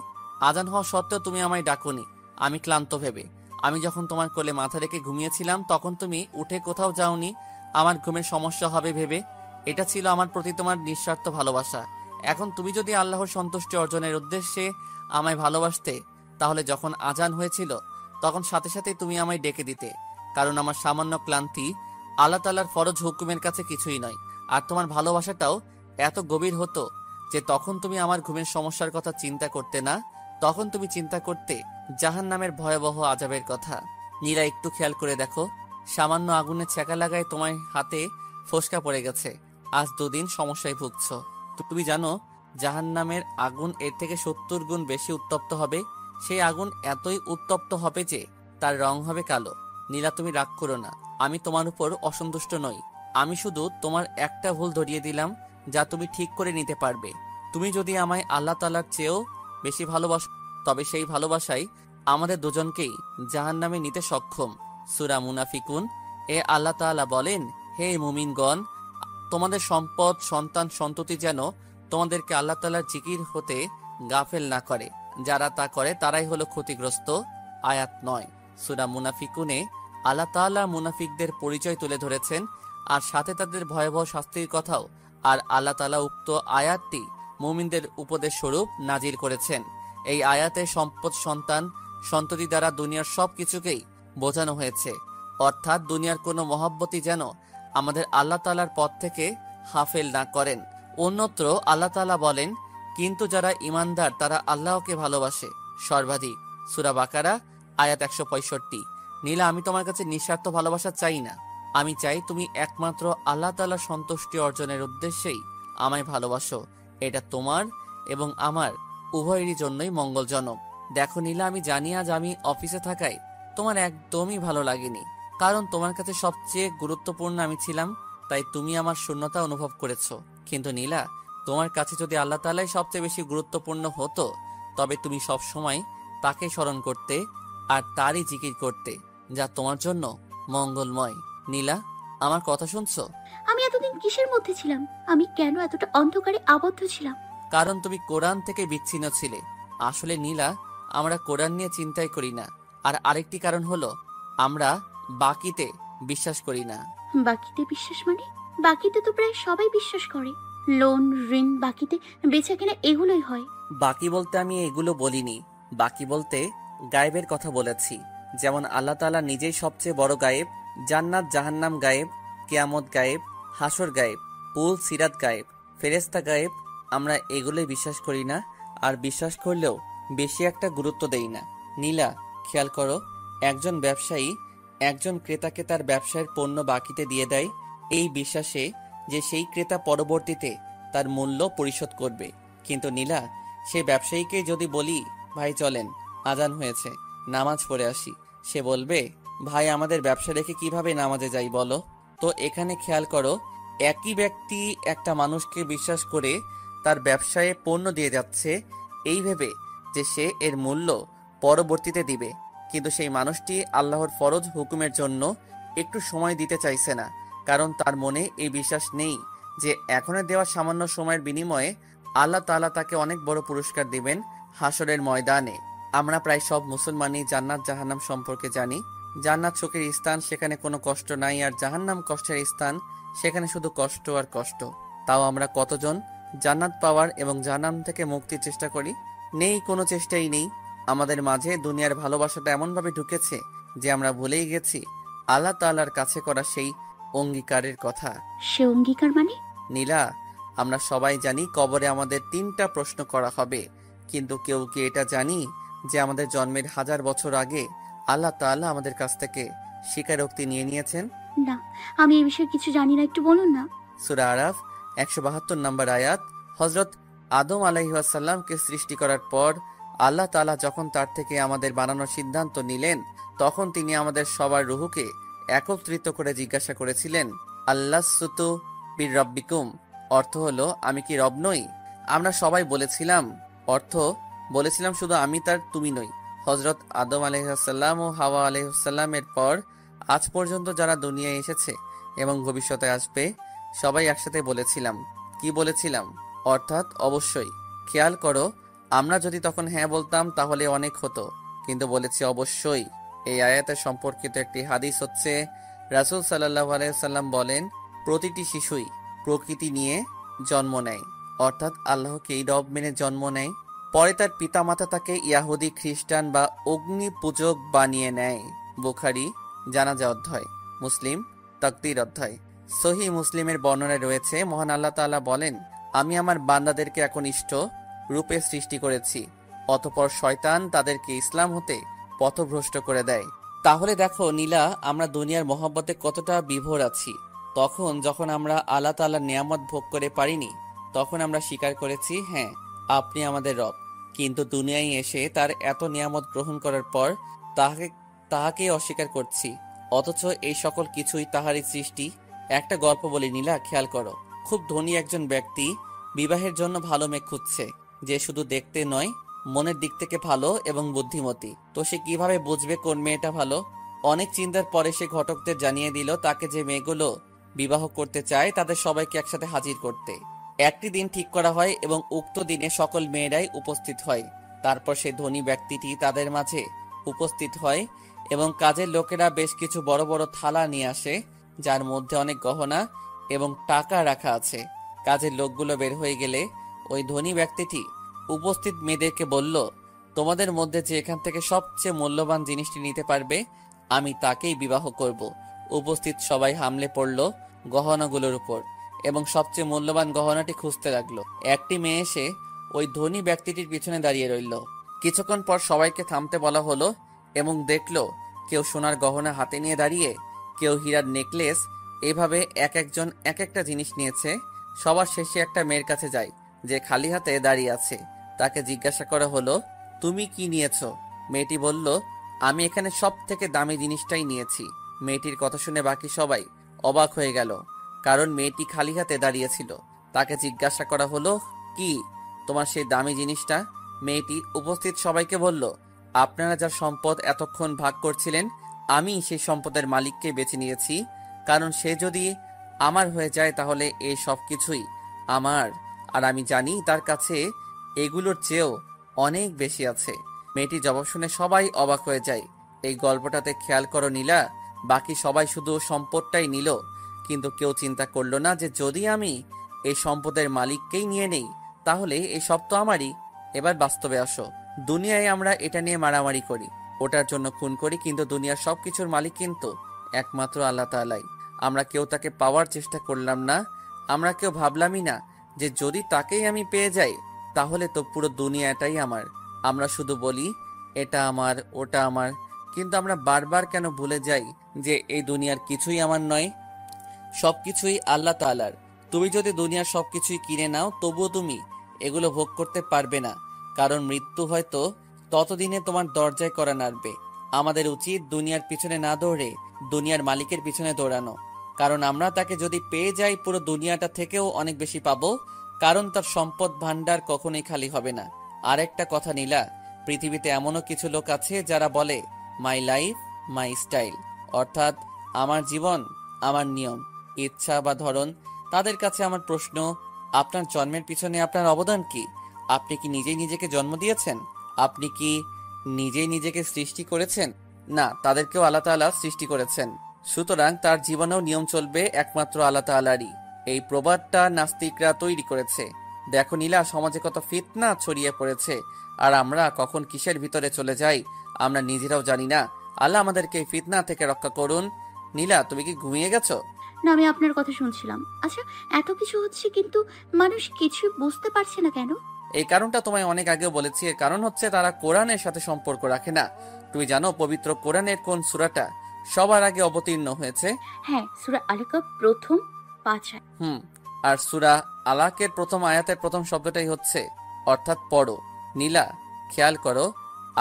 আজান হওয়া সত্ত্বেও তুমি আমায় ডাকোনি। আমি ক্লান্ত ভেবে আমি যখন তোমার কোলে মাথা রেখে ঘুমিয়েছিলাম তখন তুমি উঠে কোথাও যাওনি আমার ঘুমের সমস্যা হবে ভেবে। এটা ছিল আমার প্রতি তোমার নিঃস্বার্থ ভালোবাসা। এখন তুমি যদি আল্লাহর সন্তুষ্টি অর্জনের উদ্দেশ্যে আমায় ভালোবাসতে, তাহলে যখন আজান হয়েছিল তখন সাথে সাথে তুমি আমায় ডেকে দিতে, কারণ আমার সামান্য ক্লান্তি আল্লাহ তাআলার ফরজ হুকুমের কাছে কিছুই নয়। আর তোমার ভালোবাসাটাও এত গভীর হতো যে তখন তুমি আমার ঘুমের সমস্যার কথা চিন্তা করতে না, তখন তুমি চিন্তা করতে জাহান্নামের ভয়াবহ আযাবের কথা। নীরা, একটু খেয়াল করে দেখো, সামান্য আগুনে ছ্যাঁকা লাগায় তোমার হাতে ফোসকা পড়ে গেছে। আজ 2 দিন সমস্যায় ভুগছ। তুমি জানো জাহান্নামের আগুন এর থেকে 70 গুণ বেশি উত্তপ্ত হবে। সেই আগুন এতই উত্তপ্ত হবে যে তার রং হবে কালো। নীলা, তুমি রাগ করো না, আমি তোমার উপর অসন্তুষ্ট নই। আমি শুধু তোমার একটা ভুল ধরিয়ে দিলাম যা তুমি ঠিক করে নিতে পারবে। তুমি যদি আমায় আল্লাহ তাআলার চেয়েও বেশি ভালোবাসো, তবে সেই ভালোবাসাই আমাদের দুজনকেই জাহান্নামে নিতে সক্ষম। সূরা মুনাফিকুন এ আল্লাহ তাআলা বলেন, হে মুমিনগণ, তোমাদের সম্পদ, সন্তান, সন্ততি যেন তোমাদেরকে আল্লাহ তাআলার জিকির হতে গাফেল না করে। যারা তা করে তারাই হলো ক্ষতিগ্রস্ত। আয়াত 9। সূরা মুনাফিকুনে আল্লাহ তাআলা মুনাফিকদের পরিচয় তুলে ধরেছেন আর সাথে তাদের ভয়াবহ শাস্তির কথাও। আর আল্লাহ তাআলা উক্ত আয়াতটি মুমিনদের উপদেশ স্বরূপ নাজিল করেছেন। এই আয়াতে সম্পদ, সন্তান, সন্ততি দ্বারা দুনিয়ার সব কিছুকেই বোঝানো হয়েছে। অর্থাৎ দুনিয়ার কোনো মহব্বতই যেন আমাদের আল্লাহ তাআলার পথ থেকে হাফেল না করেন। অন্যত্র আল্লাহ তাআলা বলেন, কিন্তু যারা ঈমানদার তারা আল্লাহকে ভালোবাসে সর্বাধিক। সূরা বাকারা আয়াত 165। নীলা, আমি তোমার কাছে নিঃস্বার্থ ভালোবাসা চাই না। আমি চাই তুমি একমাত্র আল্লাহ তাআলার সন্তুষ্টি অর্জনের উদ্দেশ্যেই আমায় ভালোবাসো। এটা তোমার এবং আমার উভয়েরই জন্যই মঙ্গলজনক। দেখো নীলা, আমি জানি আজ আমি অফিসে থাকায় তোমার একদমই ভালো লাগেনি, কারণ তোমার কাছে সবচেয়ে গুরুত্বপূর্ণ আমি ছিলাম, তাই তুমি আমার শূন্যতা অনুভব করেছো। কিন্তু নীলা, তোমার কাছে যদি আল্লাহ তাআলাই সবচেয়ে বেশি গুরুত্বপূর্ণ হতো, তবে তুমি সব সময় তাকে স্মরণ করতে আর তারই জিকির করতে, যা তোমার জন্য মঙ্গলময়। নীলা, আমার কথা শুনছো? আমি এতদিন কিসের মধ্যে ছিলাম? আমি কেন এতটা অন্ধকারে আবদ্ধ ছিলাম? কারণ তুমি কোরআন থেকে বিচ্ছিন্ন ছিলে। আসলে নীলা, আমরা কোরআন নিয়ে চিন্তাই করি না। আর আরেকটি কারণ হলো আমরা বাকিতে বিশ্বাস করি না। বাকিতে বিশ্বাস মানে? বাকিতে তো প্রায় সবাই বিশ্বাস করে। লোন, ঋণ, বাকিতে বেচা কেনা, এগুলোই হয়। বাকি বলতে আমি এগুলো বলিনি। বাকি বলতে গায়েবের কথা বলেছি। যেমন আল্লাহ তাআলা নিজেই সবচেয়ে বড় গায়েব, জান্নাত জাহান্নাম গায়েব, কিয়ামত গায়েব, হাসর গায়েব, পুল সিরাত গায়েব, ফেরেশতা গায়েব। আমরা এগুলোই বিশ্বাস করি না, আর বিশ্বাস করলেও বেশি একটা গুরুত্ব দেই না। নীলা, খেয়াল করো, একজন ব্যবসায়ী একজন ক্রেতাকে তার ব্যবসায়ের পণ্য বাকিতে দিয়ে দেয় এই বিশ্বাসে যে সেই ক্রেতা পরবর্তীতে তার মূল্য পরিশোধ করবে। কিন্তু নীলা, সেই ব্যবসায়ীকে যদি বলি, ভাই চলেন, আজান হয়েছে, নামাজ পড়ে আসি, সে বলবে, ভাই আমাদের ব্যবসা রেখে কিভাবে নামাজে যাই বলো? তো এখানে খেয়াল করো, একই ব্যক্তি একটা মানুষকে বিশ্বাস করে তার ব্যবসায়ে পণ্য দিয়ে যাচ্ছে এই ভেবে যে সে এর মূল্য পরবর্তীতে দিবে, কিন্তু সেই মানুষটি আল্লাহর ফরজ হুকুমের জন্য একটু সময় দিতে চাইছে না, কারণ তার মনে এই বিশ্বাস নেই যে এখনের দেওয়া সামান্য সময়ের বিনিময়ে আল্লাহ তাআলা তাকে অনেক বড় পুরস্কার দিবেন হাসরের ময়দানে। আমরা প্রায় সব মুসলমানই জান্নাত জাহান্নাম সম্পর্কে জানি। জান্নাত সুখের স্থান, সেখানে কোনো কষ্ট নাই, আর জাহান্নাম কষ্টের স্থান, সেখানে শুধু কষ্ট আর কষ্ট। তাও আমরা কতজন জান্নাত পাওয়ার এবং জাহান্নাম থেকে মুক্তির চেষ্টা করি? নেই, কোনো চেষ্টাই নেই। আমাদের মাঝে দুনিয়ার ভালোবাসাটা এমনভাবে ঢুকেছে যে আমরা ভুলেই গেছি আল্লাহ তাআলার কাছে করা সেই অঙ্গীকারের কথা। সে অঙ্গীকার মানে? নীলা, আমরা সবাই জানি কবরে আমাদের 3টা প্রশ্ন করা হবে, কিন্তু কেউ কি এটা জানি যে আমাদের জন্মের 1000 বছর আগে আল্লাহ তাআলা আমাদের কাছ থেকে স্বীকারোক্তি নিয়ে নিয়েছেন? না, আমি এই বিষয়ে কিছু জানি না, একটু বলুন না। সূরা আরাফ 172 নম্বর আয়াত। হযরত আদম আলাইহিস সালামকে সৃষ্টি করার পর আল্লাহ তাআলা যখন তার থেকে আমাদের বানানোর সিদ্ধান্ত নিলেন, তখন তিনি আমাদের সবার রূহকে একত্রিত করে জিজ্ঞাসা করেছিলেন, আল্লাসতু বিরব্বিকুম, অর্থ হলো আমি কি রব নই? আমরা সবাই বলেছিলাম শুধু আমি, তার তুমি নই। হযরত আদম আলাইহিস সালাম ও হাওয়া আলাইহিস সালামের পর আজ পর্যন্ত যারা দুনিয়ায় এসেছে এবং ভবিষ্যতে আসবে, সবাই একসাথে বলেছিলাম। কি বলেছিলাম? অর্থাৎ অবশ্যই। খেয়াল করো, আমরা যদি তখন হ্যাঁ বলতাম তাহলে অনেক হতো, কিন্তু বলেছি অবশ্যই। এই আয়াতের সম্পর্কিত একটি হাদিস হচ্ছে, রাসূল সাল্লাল্লাহু আলাইহি সাল্লাম বলেন, প্রতিটি শিশুই প্রকৃতি নিয়ে জন্ম নেয়, অর্থাৎ আল্লাহকেই রব মেনে জন্ম নেয়। পরে তার পিতামাতা তাকে ইয়াহুদি, খ্রিস্টান বা অগ্নি পূজক বানিয়ে নেয়। বুখারী জানাজা অধ্যায়, মুসলিম তাকদীর অধ্যায়। সহিহ মুসলিমের বর্ণনায় রয়েছে, মহান আল্লাহ তাআলা বলেন, আমি আমার বান্দাদেরকে একনিষ্ঠ রূপে সৃষ্টি করেছি, অতঃপর শয়তান তাদেরকে ইসলাম হতে পথভ্রষ্ট করে দেয়। তাহলে দেখো নীলা, আমরা দুনিয়ার মহব্বতে কতটা বিভোর আছি। যখন আমরা আল্লাহ তাআলার নিয়ামত ভোগ করে পারিনি, তখন আমরা স্বীকার করেছি, হ্যাঁ আপনি আমাদের রব। কিন্তু দুনিয়ায় এসে তার এত নিয়ামত গ্রহণ করার পর তাহাকেই অস্বীকার করছি, অথচ এই সকল কিছুই তাহারই সৃষ্টি। একটা গল্প বলি নীলা, খেয়াল করো। খুব ধনী একজন ব্যক্তি বিবাহের জন্য ভালো মেয়ে খুঁজছে, যে শুধু দেখতে নয়, মনের দিক থেকে ভালো এবং বুদ্ধিমতী। তো সে কিভাবে বুঝবে কোন মেয়েটা ভালো? অনেক চিন্তার পরে সে ঘটকদের জানিয়ে দিল তাকে যে মেয়েগুলো বিবাহ করতে চায় তাদের সবাইকে একসাথে হাজির করতে। একটি দিন ঠিক করা হয় এবং উক্ত দিনে সকল মেয়েরাই উপস্থিত হয়। তারপর সেই ধনী ব্যক্তিটি তাদের মাঝে উপস্থিত হয় এবং কাজের লোকেরা বেশ কিছু বড় বড় থালা নিয়ে আসে, যার মধ্যে অনেক গহনা এবং টাকা রাখা আছে। কাজের লোকগুলো বের হয়ে গেলে ওই ধনী ব্যক্তিটি উপস্থিত মেয়েদেরকে বলল, তোমাদের মধ্যে যে এখান থেকে সবচেয়ে মূল্যবান জিনিসটি নিতে পারবে, আমি তাকেই বিবাহ করব। উপস্থিত সবাই হামলে পড়ল গহনাগুলোর উপর এবং সবচেয়ে মূল্যবান গহনাটি খুঁজতে লাগলো। একটি মেয়ে এসে ওই ধনী ব্যক্তিটির পিছনে দাঁড়িয়ে রইল। কিছুক্ষণ পর সবাইকে থামতে বলা হলো এবং দেখলো কেউ সোনার গহনা হাতে নিয়ে দাঁড়িয়ে, কেউ হীরার নেকলেস। এভাবে এক একজন এক একটা জিনিস নিয়েছে। সবার শেষে একটা মেয়ের কাছে যায় যে খালি হাতে দাঁড়িয়ে আছে। তাকে জিজ্ঞাসা করা হলো, তুমি কি নিয়েছো? মেয়েটি বলল, আমি এখানে সব থেকে দামি জিনিসটাই নিয়েছি। মেয়েটির কথা শুনে বাকি সবাই অবাক হয়ে গেল, কারণ মেয়েটি খালি হাতে দাঁড়িয়েছিল। তাকে জিজ্ঞাসা করা হলো, কি তোমার সেই দামি জিনিসটা? মেয়েটি উপস্থিত সবাইকে বলল, আপনারা যার সম্পদ এতক্ষণ ভাগ করছিলেন, আমি সেই সম্পদের মালিককে বেছে নিয়েছি, কারণ সে যদি আমার হয়ে যায় তাহলে এই সব কিছুই আমার, আর আমি জানি তার কাছে এগুলোর চেয়েও অনেক বেশি আছে। মেয়েটি জবাব শুনে সবাই অবাক হয়ে যায়। এই গল্পটাতে খেয়াল করো নীলা, বাকি সবাই শুধু সম্পদটাই নিল, কিন্তু কেউ চিন্তা করলো না যে যদি আমি এই সম্পদের মালিককেই নিয়ে নেই তাহলে এই সব তো আমারই। এবার বাস্তবে আসো। দুনিয়ায় আমরা এটা নিয়ে মারামারি করি, ওটার জন্য খুন করি, কিন্তু দুনিয়ার সবকিছুর মালিক কিন্তু একমাত্র আল্লাহ তাআলাই। আমরা কেউ তাকে পাওয়ার চেষ্টা করলাম না, আমরা কেউ ভাবলামই না যে যদি তাকেই আমি পেয়ে যাই তাহলে তো পুরো দুনিয়াটাই আমার। আমরা শুধু বলি এটা আমার, ওটা আমার, কিন্তু আমরা বারবার কেন ভুলে যাই যে এই দুনিয়ার কিছুই আমার নয়, সবকিছুই আল্লাহ তাআলার। তুমি যদি দুনিয়ার সবকিছুই কিনে নাও তবুও তুমি এগুলো ভোগ করতে পারবে না, কারণ মৃত্যু হয়তো ততদিনে তোমার দরজায় করা নাড়বে। আমাদের উচিত দুনিয়ার পিছনে না দৌড়ে দুনিয়ার মালিকের পিছনে দৌড়ানো, কারণ আমরা তাকে যদি পেয়ে যাই পুরো দুনিয়াটা থেকেও অনেক বেশি পাবো, কারণ তার সম্পদ ভান্ডার কখনোই খালি হবে না। আর একটা কথা নীলা, পৃথিবীতে এমনও কিছু লোক আছে যারা বলে মাই লাইফ মাই স্টাইল, অর্থাৎ আমার জীবন আমার নিয়ম, ইচ্ছা বা ধরন। তাদের কাছে আমার প্রশ্ন, আপনার জন্মের পিছনে আপনার অবদান কি? আপনি কি নিজেই নিজেকে জন্ম দিয়েছেন? আপনি কি নিজেই নিজেকে সৃষ্টি করেছেন? না, তাদেরকেও আল্লাহ তাআলা সৃষ্টি করেছেন। সুতরাং তার জীবনেও নিয়ম চলবে একমাত্র আল্লাহ তাআলারই। এই প্রবাদটা নাস্তিকরা তৈরি করেছে। দেখো নীলা, সমাজে কত ফিতনা ছড়িয়ে পড়েছে, আর আমরা কখন কিসের ভিতরে চলে যাই আমরা নিজেরাও জানি না। আল্লাহ আমাদেরকে এই ফিতনা থেকে রক্ষা করুন। নীলা, তুমি কি ঘুমিয়ে গেছো? না, আমি আপনার কথা শুনছিলাম। আচ্ছা, এত কিছু হচ্ছে কিন্তু মানুষ কিছু বুঝতে পারছে না কেন? এই কারণটা তোমায় অনেক আগেও বলেছি। এর কারণ হচ্ছে তারা কোরআনের সাথে সম্পর্ক রাখে না। তুমি জানো পবিত্র কোরআনের কোন সূরাটা সবার আগে অবতীর্ণ হয়েছে? হ্যাঁ, সূরা আলাকা প্রথম 5 আয়াত। আর সূরা আলাকের প্রথম আয়াতের প্রথম শব্দটাই হচ্ছে অর্থাৎ পড়ো। নীলা, খেয়াল করো,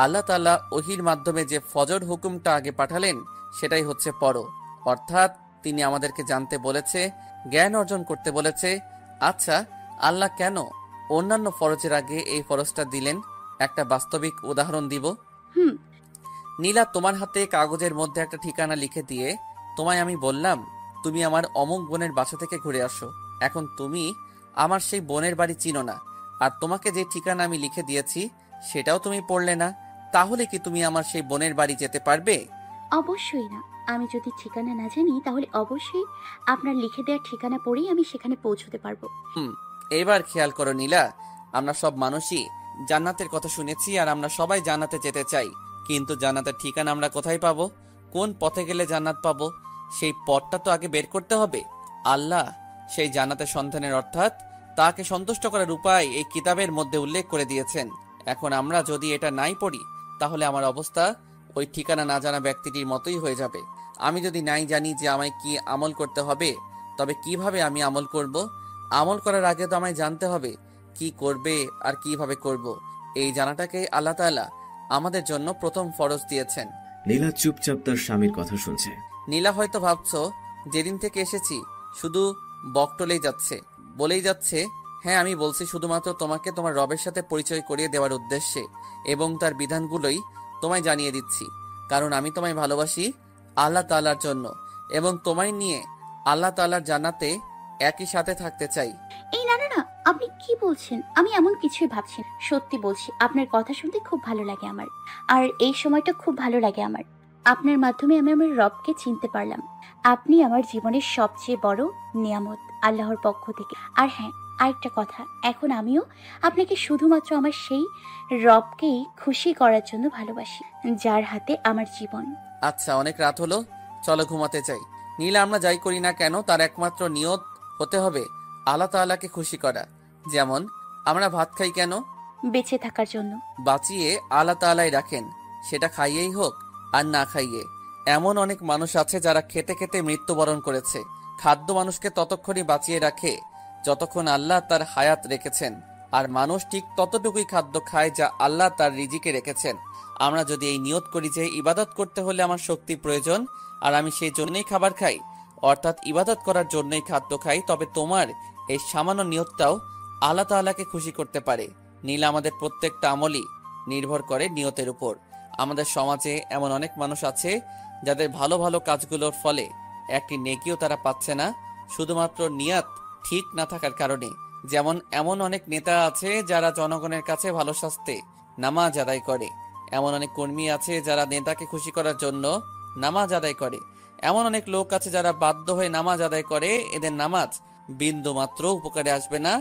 আল্লাহ তাআলা ওহীর মাধ্যমে যে ফজর হুকুমটা আগে পাঠালেন সেটাই হচ্ছে পড়ো, অর্থাৎ তিনি আমাদেরকে জানতে বলেছে, জ্ঞান অর্জন করতে বলেছে। আচ্ছা, আল্লাহ কেন অন্যান্য ফরজের আগে এই ফরজটা দিলেন? একটা বাস্তবিক উদাহরণ দিব। নীলা, তোমার হাতে কাগজের মধ্যে একটা ঠিকানা লিখে দিয়ে তোমায় আমি বললাম তুমি আমার অমুক বোনের বাসা থেকে ঘুরে আসো। এখন তুমি আমার সেই বোনের বাড়ি চিনো না, আর তোমাকে যে ঠিকানা আমি লিখে দিয়েছি সেটাও তুমি পড়লে না, তাহলে কি তুমি আমার সেই বোনের বাড়ি যেতে পারবে? অবশ্যই না। আমি যদি ঠিকানা না জানি তাহলে অবশ্যই আপনার লিখে দেওয়া ঠিকানা পড়েই আমি সেখানে পৌঁছতে পারবো। এবার খেয়াল করো নীলা, আমরা সব মানুষই জান্নাতের কথা শুনেছি আর আমরা সবাই জান্নাতে যেতে চাই, কিন্তু জান্নাতের ঠিকানা আমরা কোথায় পাবো? কোন পথে গেলে জান্নাত পাবো? সেই পথটা তো আগে বের করতে হবে। আল্লাহ সেই জান্নাতের সন্ধানের অর্থাৎ তাকে সন্তুষ্ট করার উপায় এই কিতাবের মধ্যে উল্লেখ করে দিয়েছেন। এখন আমরা যদি এটা নাই পড়ি তাহলে আমার অবস্থা ওই ঠিকানা না জানা ব্যক্তিটির মতোই হয়ে যাবে। আমি যদি নাই জানি যে আমায় কি আমল করতে হবে, তবে কিভাবে আমি আমল করব? আমল করার আগে তো আমায় জানতে হবে কি করবে আর কিভাবে করব। এই জানাটাকে আল্লাহ তাআলা আমাদের জন্য প্রথম ফরজ দিয়েছেন। নীলা চুপচাপ তার স্বামীর কথা শুনছে। নীলা হয়তো ভাবছো যেদিন থেকে এসেছি শুধু বকটলেই যাচ্ছে, বলেই যাচ্ছে হ্যাঁ আমি বলছি শুধুমাত্র তোমাকে তোমার রবের সাথে পরিচয় করিয়ে দেওয়ার উদ্দেশ্যে এবং তার বিধানগুলোই তোমায় জানিয়ে দিচ্ছি, কারণ আমি তোমায় ভালোবাসি আল্লাহ তাআলার জন্য এবং তোমায় নিয়ে আল্লাহ তাআলার জান্নাতে একই সাথে থাকতে চাই। এই না না না, আপনি কি বলছেন? আমি এমন কিছুই ভাবছি না। সত্যি বলছি, আপনার কথা শুনতে খুব ভালো লাগে আমার, আর এই সময়টা খুব ভালো লাগে আমার। আপনার মাধ্যমে আমি আমার রবকে চিনতে পারলাম। আপনি আমার জীবনের সবচেয়ে বড় নিয়ামত আল্লাহর পক্ষ থেকে। আর হ্যাঁ, আরেকটা কথা, এখন আমিও আপনাকে শুধুমাত্র আমার সেই রবকেই খুশি করার জন্য ভালোবাসি, যার হাতে আমার জীবন। আচ্ছা অনেক রাত হলো, চলো ঘুমাতে যাই। নীলা আমরা যাই করি না কেন তার একমাত্র নিয়ত হতে হবে আল্লাহ তাআলাকে খুশি করা। যেমন আমরা ভাত খাই কেন? বেঁচে থাকার জন্য। বাঁচিয়ে আল্লাহ তাআলাই রাখেন, সেটা খাইয়েই হোক আর না খাইয়ে। এমন অনেক মানুষ আছে যারা খেতে খেতে মৃত্যুবরণ করেছে। খাদ্য মানুষকে ততক্ষণই বাঁচিয়ে রাখে যতক্ষণ আল্লাহ তার হায়াত রেখেছেন, আর মানুষ ঠিক ততটুকুই খাদ্য খায় যা আল্লাহ তার রিজিকে রেখেছেন। আমরা যদি এই নিয়ত করি যে ইবাদত করতে হলে আমার শক্তি প্রয়োজন আর আমি সেই জন্যই খাবার খাই, অর্থাৎ ইবাদত করার জন্যই খাদ্য খাই, তবে তোমার এই সামান্য নিয়তটাও আল্লাহ তাআলাকে খুশি করতে পারে। নীলা আমাদের প্রত্যেকটা আমলই নির্ভর করে নিয়তের উপর। আমাদের সমাজে এমন অনেক মানুষ আছে যাদের ভালো ভালো কাজগুলোর ফলে একটি নেকিও তারা পাচ্ছে না, শুধুমাত্র নিয়ত ঠিক না থাকার কারণে। যেমন এমন অনেক নেতা আছে যারা জনগণের কাছে ভালো সাজতে নামাজ আদায় করে, এমন অনেক কর্মী আছে যারা নেতাকে খুশি করার জন্য নামাজ আদায় করে, এমন অনেক লোক আছে যারা বাধ্য হয়ে নামাজ আদায় করে, এদের নামাজ বিন্দু মাত্র উপকারে আসবে না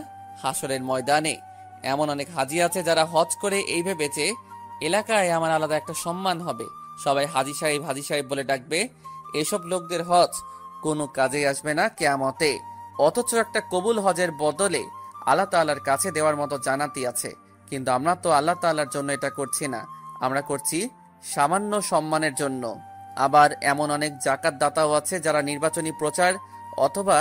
হাসরের ময়দানে। এমন অনেক হাজি আছে যারা হজ করে এই ভেবেছে এলাকায় আমার আলাদা একটা সম্মান হবে, সবাই হাজি সাহেব বলে ডাকবে। এসব লোকদের হজ কোনো কাজে আসবে না কিয়ামতে। অথচ একটা কবুল হজের বদলে আল্লাহ তাআলার কাছে দেওয়ার মতো জান্নাতি আছে, কিন্তু আমরা তো আল্লাহ তাআলার জন্য এটা করছি না, আমরা করছি সামান্য সম্মানের জন্য। আবার এমন অনেক জাকাত দাতাও আছে যারা নির্বাচনী প্রচার অথবা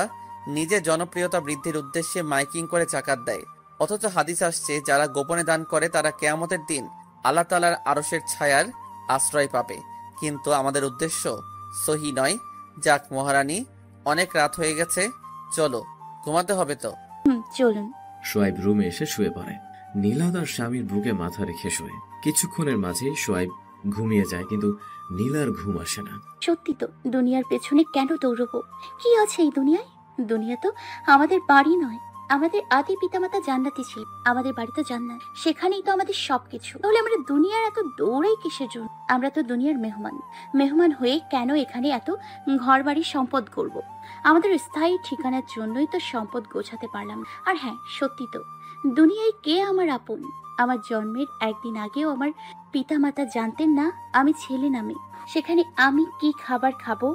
নিজের জনপ্রিয়তা বৃদ্ধির উদ্দেশ্যে মাইকিং করে জাকাত দেয়। অথচ হাদিস আসছে যারা গোপনে দান করে তারা কিয়ামতের দিন আল্লাহ তাআলার আরশের ছায়ার আশ্রয় পাবে। কিন্তু আমাদের উদ্দেশ্য সহি নয়। যাক মহারানী, অনেক রাত হয়ে গেছে, চলো ঘুমাতে হবে তো। চলুন। সোয়াইব রুমে এসে শুয়ে পড়ে। নীলা তার স্বামীর বুকে মাথা রেখে শোয়ে। কিছুক্ষণের মাঝেই সোয়াইব ঘুমিয়ে যায়, কিন্তু নীলার ঘুম আসে না। সত্যি তো, দুনিয়ার পেছনে কেন দৌড়বো? কি আছে এই দুনিয়ায়? দুনিয়া তো আমাদের বাড়ি নয়। আমাদের আদি পিতামাতা জান্নাতি ছিল, আমাদের বাড়ি তো জান্নাত, সেখানেই তো আমাদের সবকিছু। তাহলে আমরা দুনিয়ার এত দৌড়াই কিসের জন্য? আমরা তো দুনিয়ার মেহমান হয়ে কেন এখানে এত ঘর বাড়ি সম্পদ করব? আমাদের স্থায়ী ঠিকানার জন্যই তো সম্পদ গোছাতে পারলাম। আর হ্যাঁ, সত্যি তো, দুনিয়ায় কে আমার আপন? আমার জন্মের একদিন আগেও আমার পিতামাতা জানতেন না আমি ছেলে না মেয়ে। সেখানে আমি কি খাবার খাবো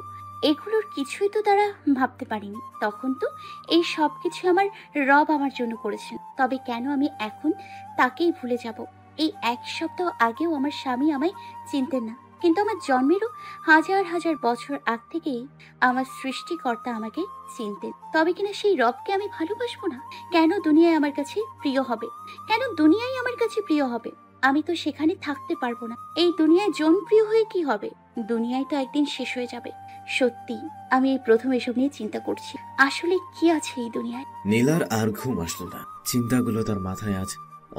এগুলোর কিছুই তো তারা ভাবতে পারিনি। তখন তো এই সব কিছু আমার রব আমার জন্য করেছেন। তবে কেন আমি এখন তাকেই ভুলে যাব? এই এক সপ্তাহ আগেও আমার স্বামী আমায় চিনতেন না, কিন্তু আমার জন্মেরও হাজার হাজার বছর আগ থেকেই আমার সৃষ্টিকর্তা আমাকে চিনতেন। তবে কিনা সেই রবকে আমি ভালোবাসবো না? কেন দুনিয়ায় আমার কাছে প্রিয় হবে? কেন দুনিয়ায় আমার কাছে প্রিয় হবে? আমি তো সেখানে থাকতে পারবো না। এই দুনিয়ায় জনপ্রিয় হয়ে কি হবে? দুনিয়ায় তো একদিন শেষ হয়ে যাবে। সত্যি আমি এই প্রথম এসব নিয়ে চিন্তা করছি, আসলে কি আছে এই দুনিয়ায়। নীলার আর ঘুম আসলো না। চিন্তাগুলো তার মাথায় আজ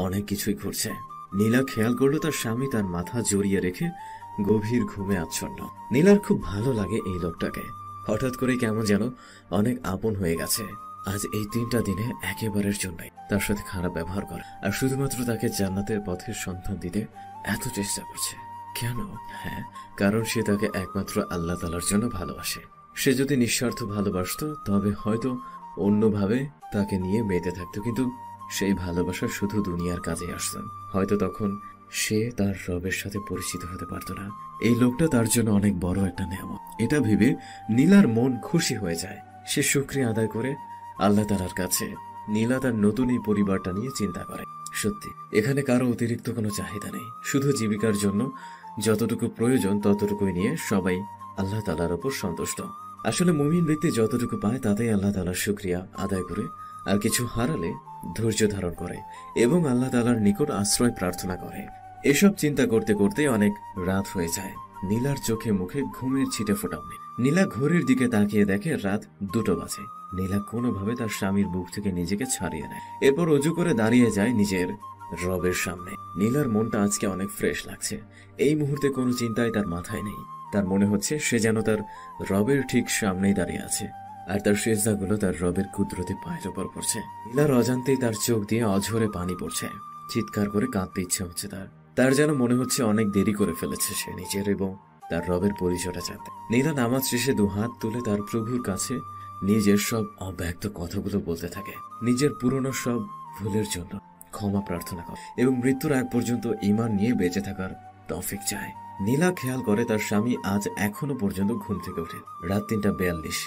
অনেক কিছুই ঘুরছে। নীলা খেয়াল করলো তার স্বামী তার মাথা জড়িয়ে রেখে গভীর ঘুমে আচ্ছন্ন। নীলার খুব ভালো লাগে এই লোকটাকে। হঠাৎ করে কেমন যেন অনেক আপন হয়ে গেছে। আজ এই 3টা দিনে একেবারের জন্যই তার সাথে খারাপ ব্যবহার করে আর শুধুমাত্র তাকে জান্নাতের পথের সন্ধান দিতে এত চেষ্টা করছে। কেন? হ্যাঁ, কারণ সে তাকে একমাত্র আল্লাহ তাআলার জন্য ভালোবাসে। সে যদি নিঃস্বার্থ ভালোবাসতো তবে হয়তো অন্যভাবে তাকে নিয়ে মেতে থাকতো, কিন্তু সেই ভালোবাসা শুধু দুনিয়ার কাজে আসত। হয়তো তখন সে তার রবের সাথে পরিচিত হতে পারত না। এই লোকটা তার জন্য অনেক বড় একটা নেয়ামত। এটা ভেবে নীলার মন খুশি হয়ে যায়। সে শুকরিয়া আদায় করে আল্লাহ তাআলার কাছে নীলা তার নতুন এই পরিবারটা নিয়ে চিন্তা করে। সত্যি এখানে কারো অতিরিক্ত কোনো চাহিদা নেই, শুধু জীবিকার জন্য যতটুকু প্রয়োজন ততটুকুই নিয়ে সবাই আল্লাহ তাআলার উপর সন্তুষ্ট। আসলে মুমিন ব্যক্তি যতটুকু পায় তাতেই আল্লাহ তাআলার শুকরিয়া আদায় করে, আর কিছু হারালে ধৈর্য ধারণ করে এবং আল্লাহ তাআলার নিকট আশ্রয় প্রার্থনা করে। এসব চিন্তা করতে করতে অনেক রাত হয়ে যায়। নীলার চোখে মুখে ঘুমের ছিটে ফোটাও নেই। নীলা ঘড়ির দিকে তাকিয়ে দেখে রাত 2টো বাজে। নীলা কোনোভাবে তার স্বামীর বুক থেকে নিজেকে ছাড়িয়ে নেয়। এরপর অজু করে দাঁড়িয়ে যায় নিজের রবের সামনে। নীলার মনটা আজকে অনেক ফ্রেশ লাগছে। এই মুহূর্তে কোনো চিন্তাই তার মাথায় নেই। তার মনে হচ্ছে সে যেন তার রবের ঠিক সামনেই দাঁড়িয়ে আছে, আর তার সেজদাগুলো তার রবের কুদরতি পায়ের উপর পড়ছে। নীলার অজান্তেই তার চোখ দিয়ে অঝরে পানি পড়ছে। চিৎকার করে কাঁদতে ইচ্ছে হচ্ছে তার যেন মনে হচ্ছে অনেক দেরি করে ফেলেছে সে নিজের এবং তার রবের পরিচয়টা জানতে। নীলা নামাজ শেষে 2 হাত তুলে তার প্রভুর কাছে নিজের সব অব্যক্ত কথাগুলো বলতে থাকে। নিজের পুরনো সব ভুলের জন্য ক্ষমা প্রার্থনা করে এবং মৃত্যুর আগ পর্যন্ত ঈমান নিয়ে বেঁচে থাকার তৌফিক চায়। নীলা খেয়াল করে তার স্বামী আজ এখনো পর্যন্ত ঘুম থেকে ওঠে। রাত 3:42।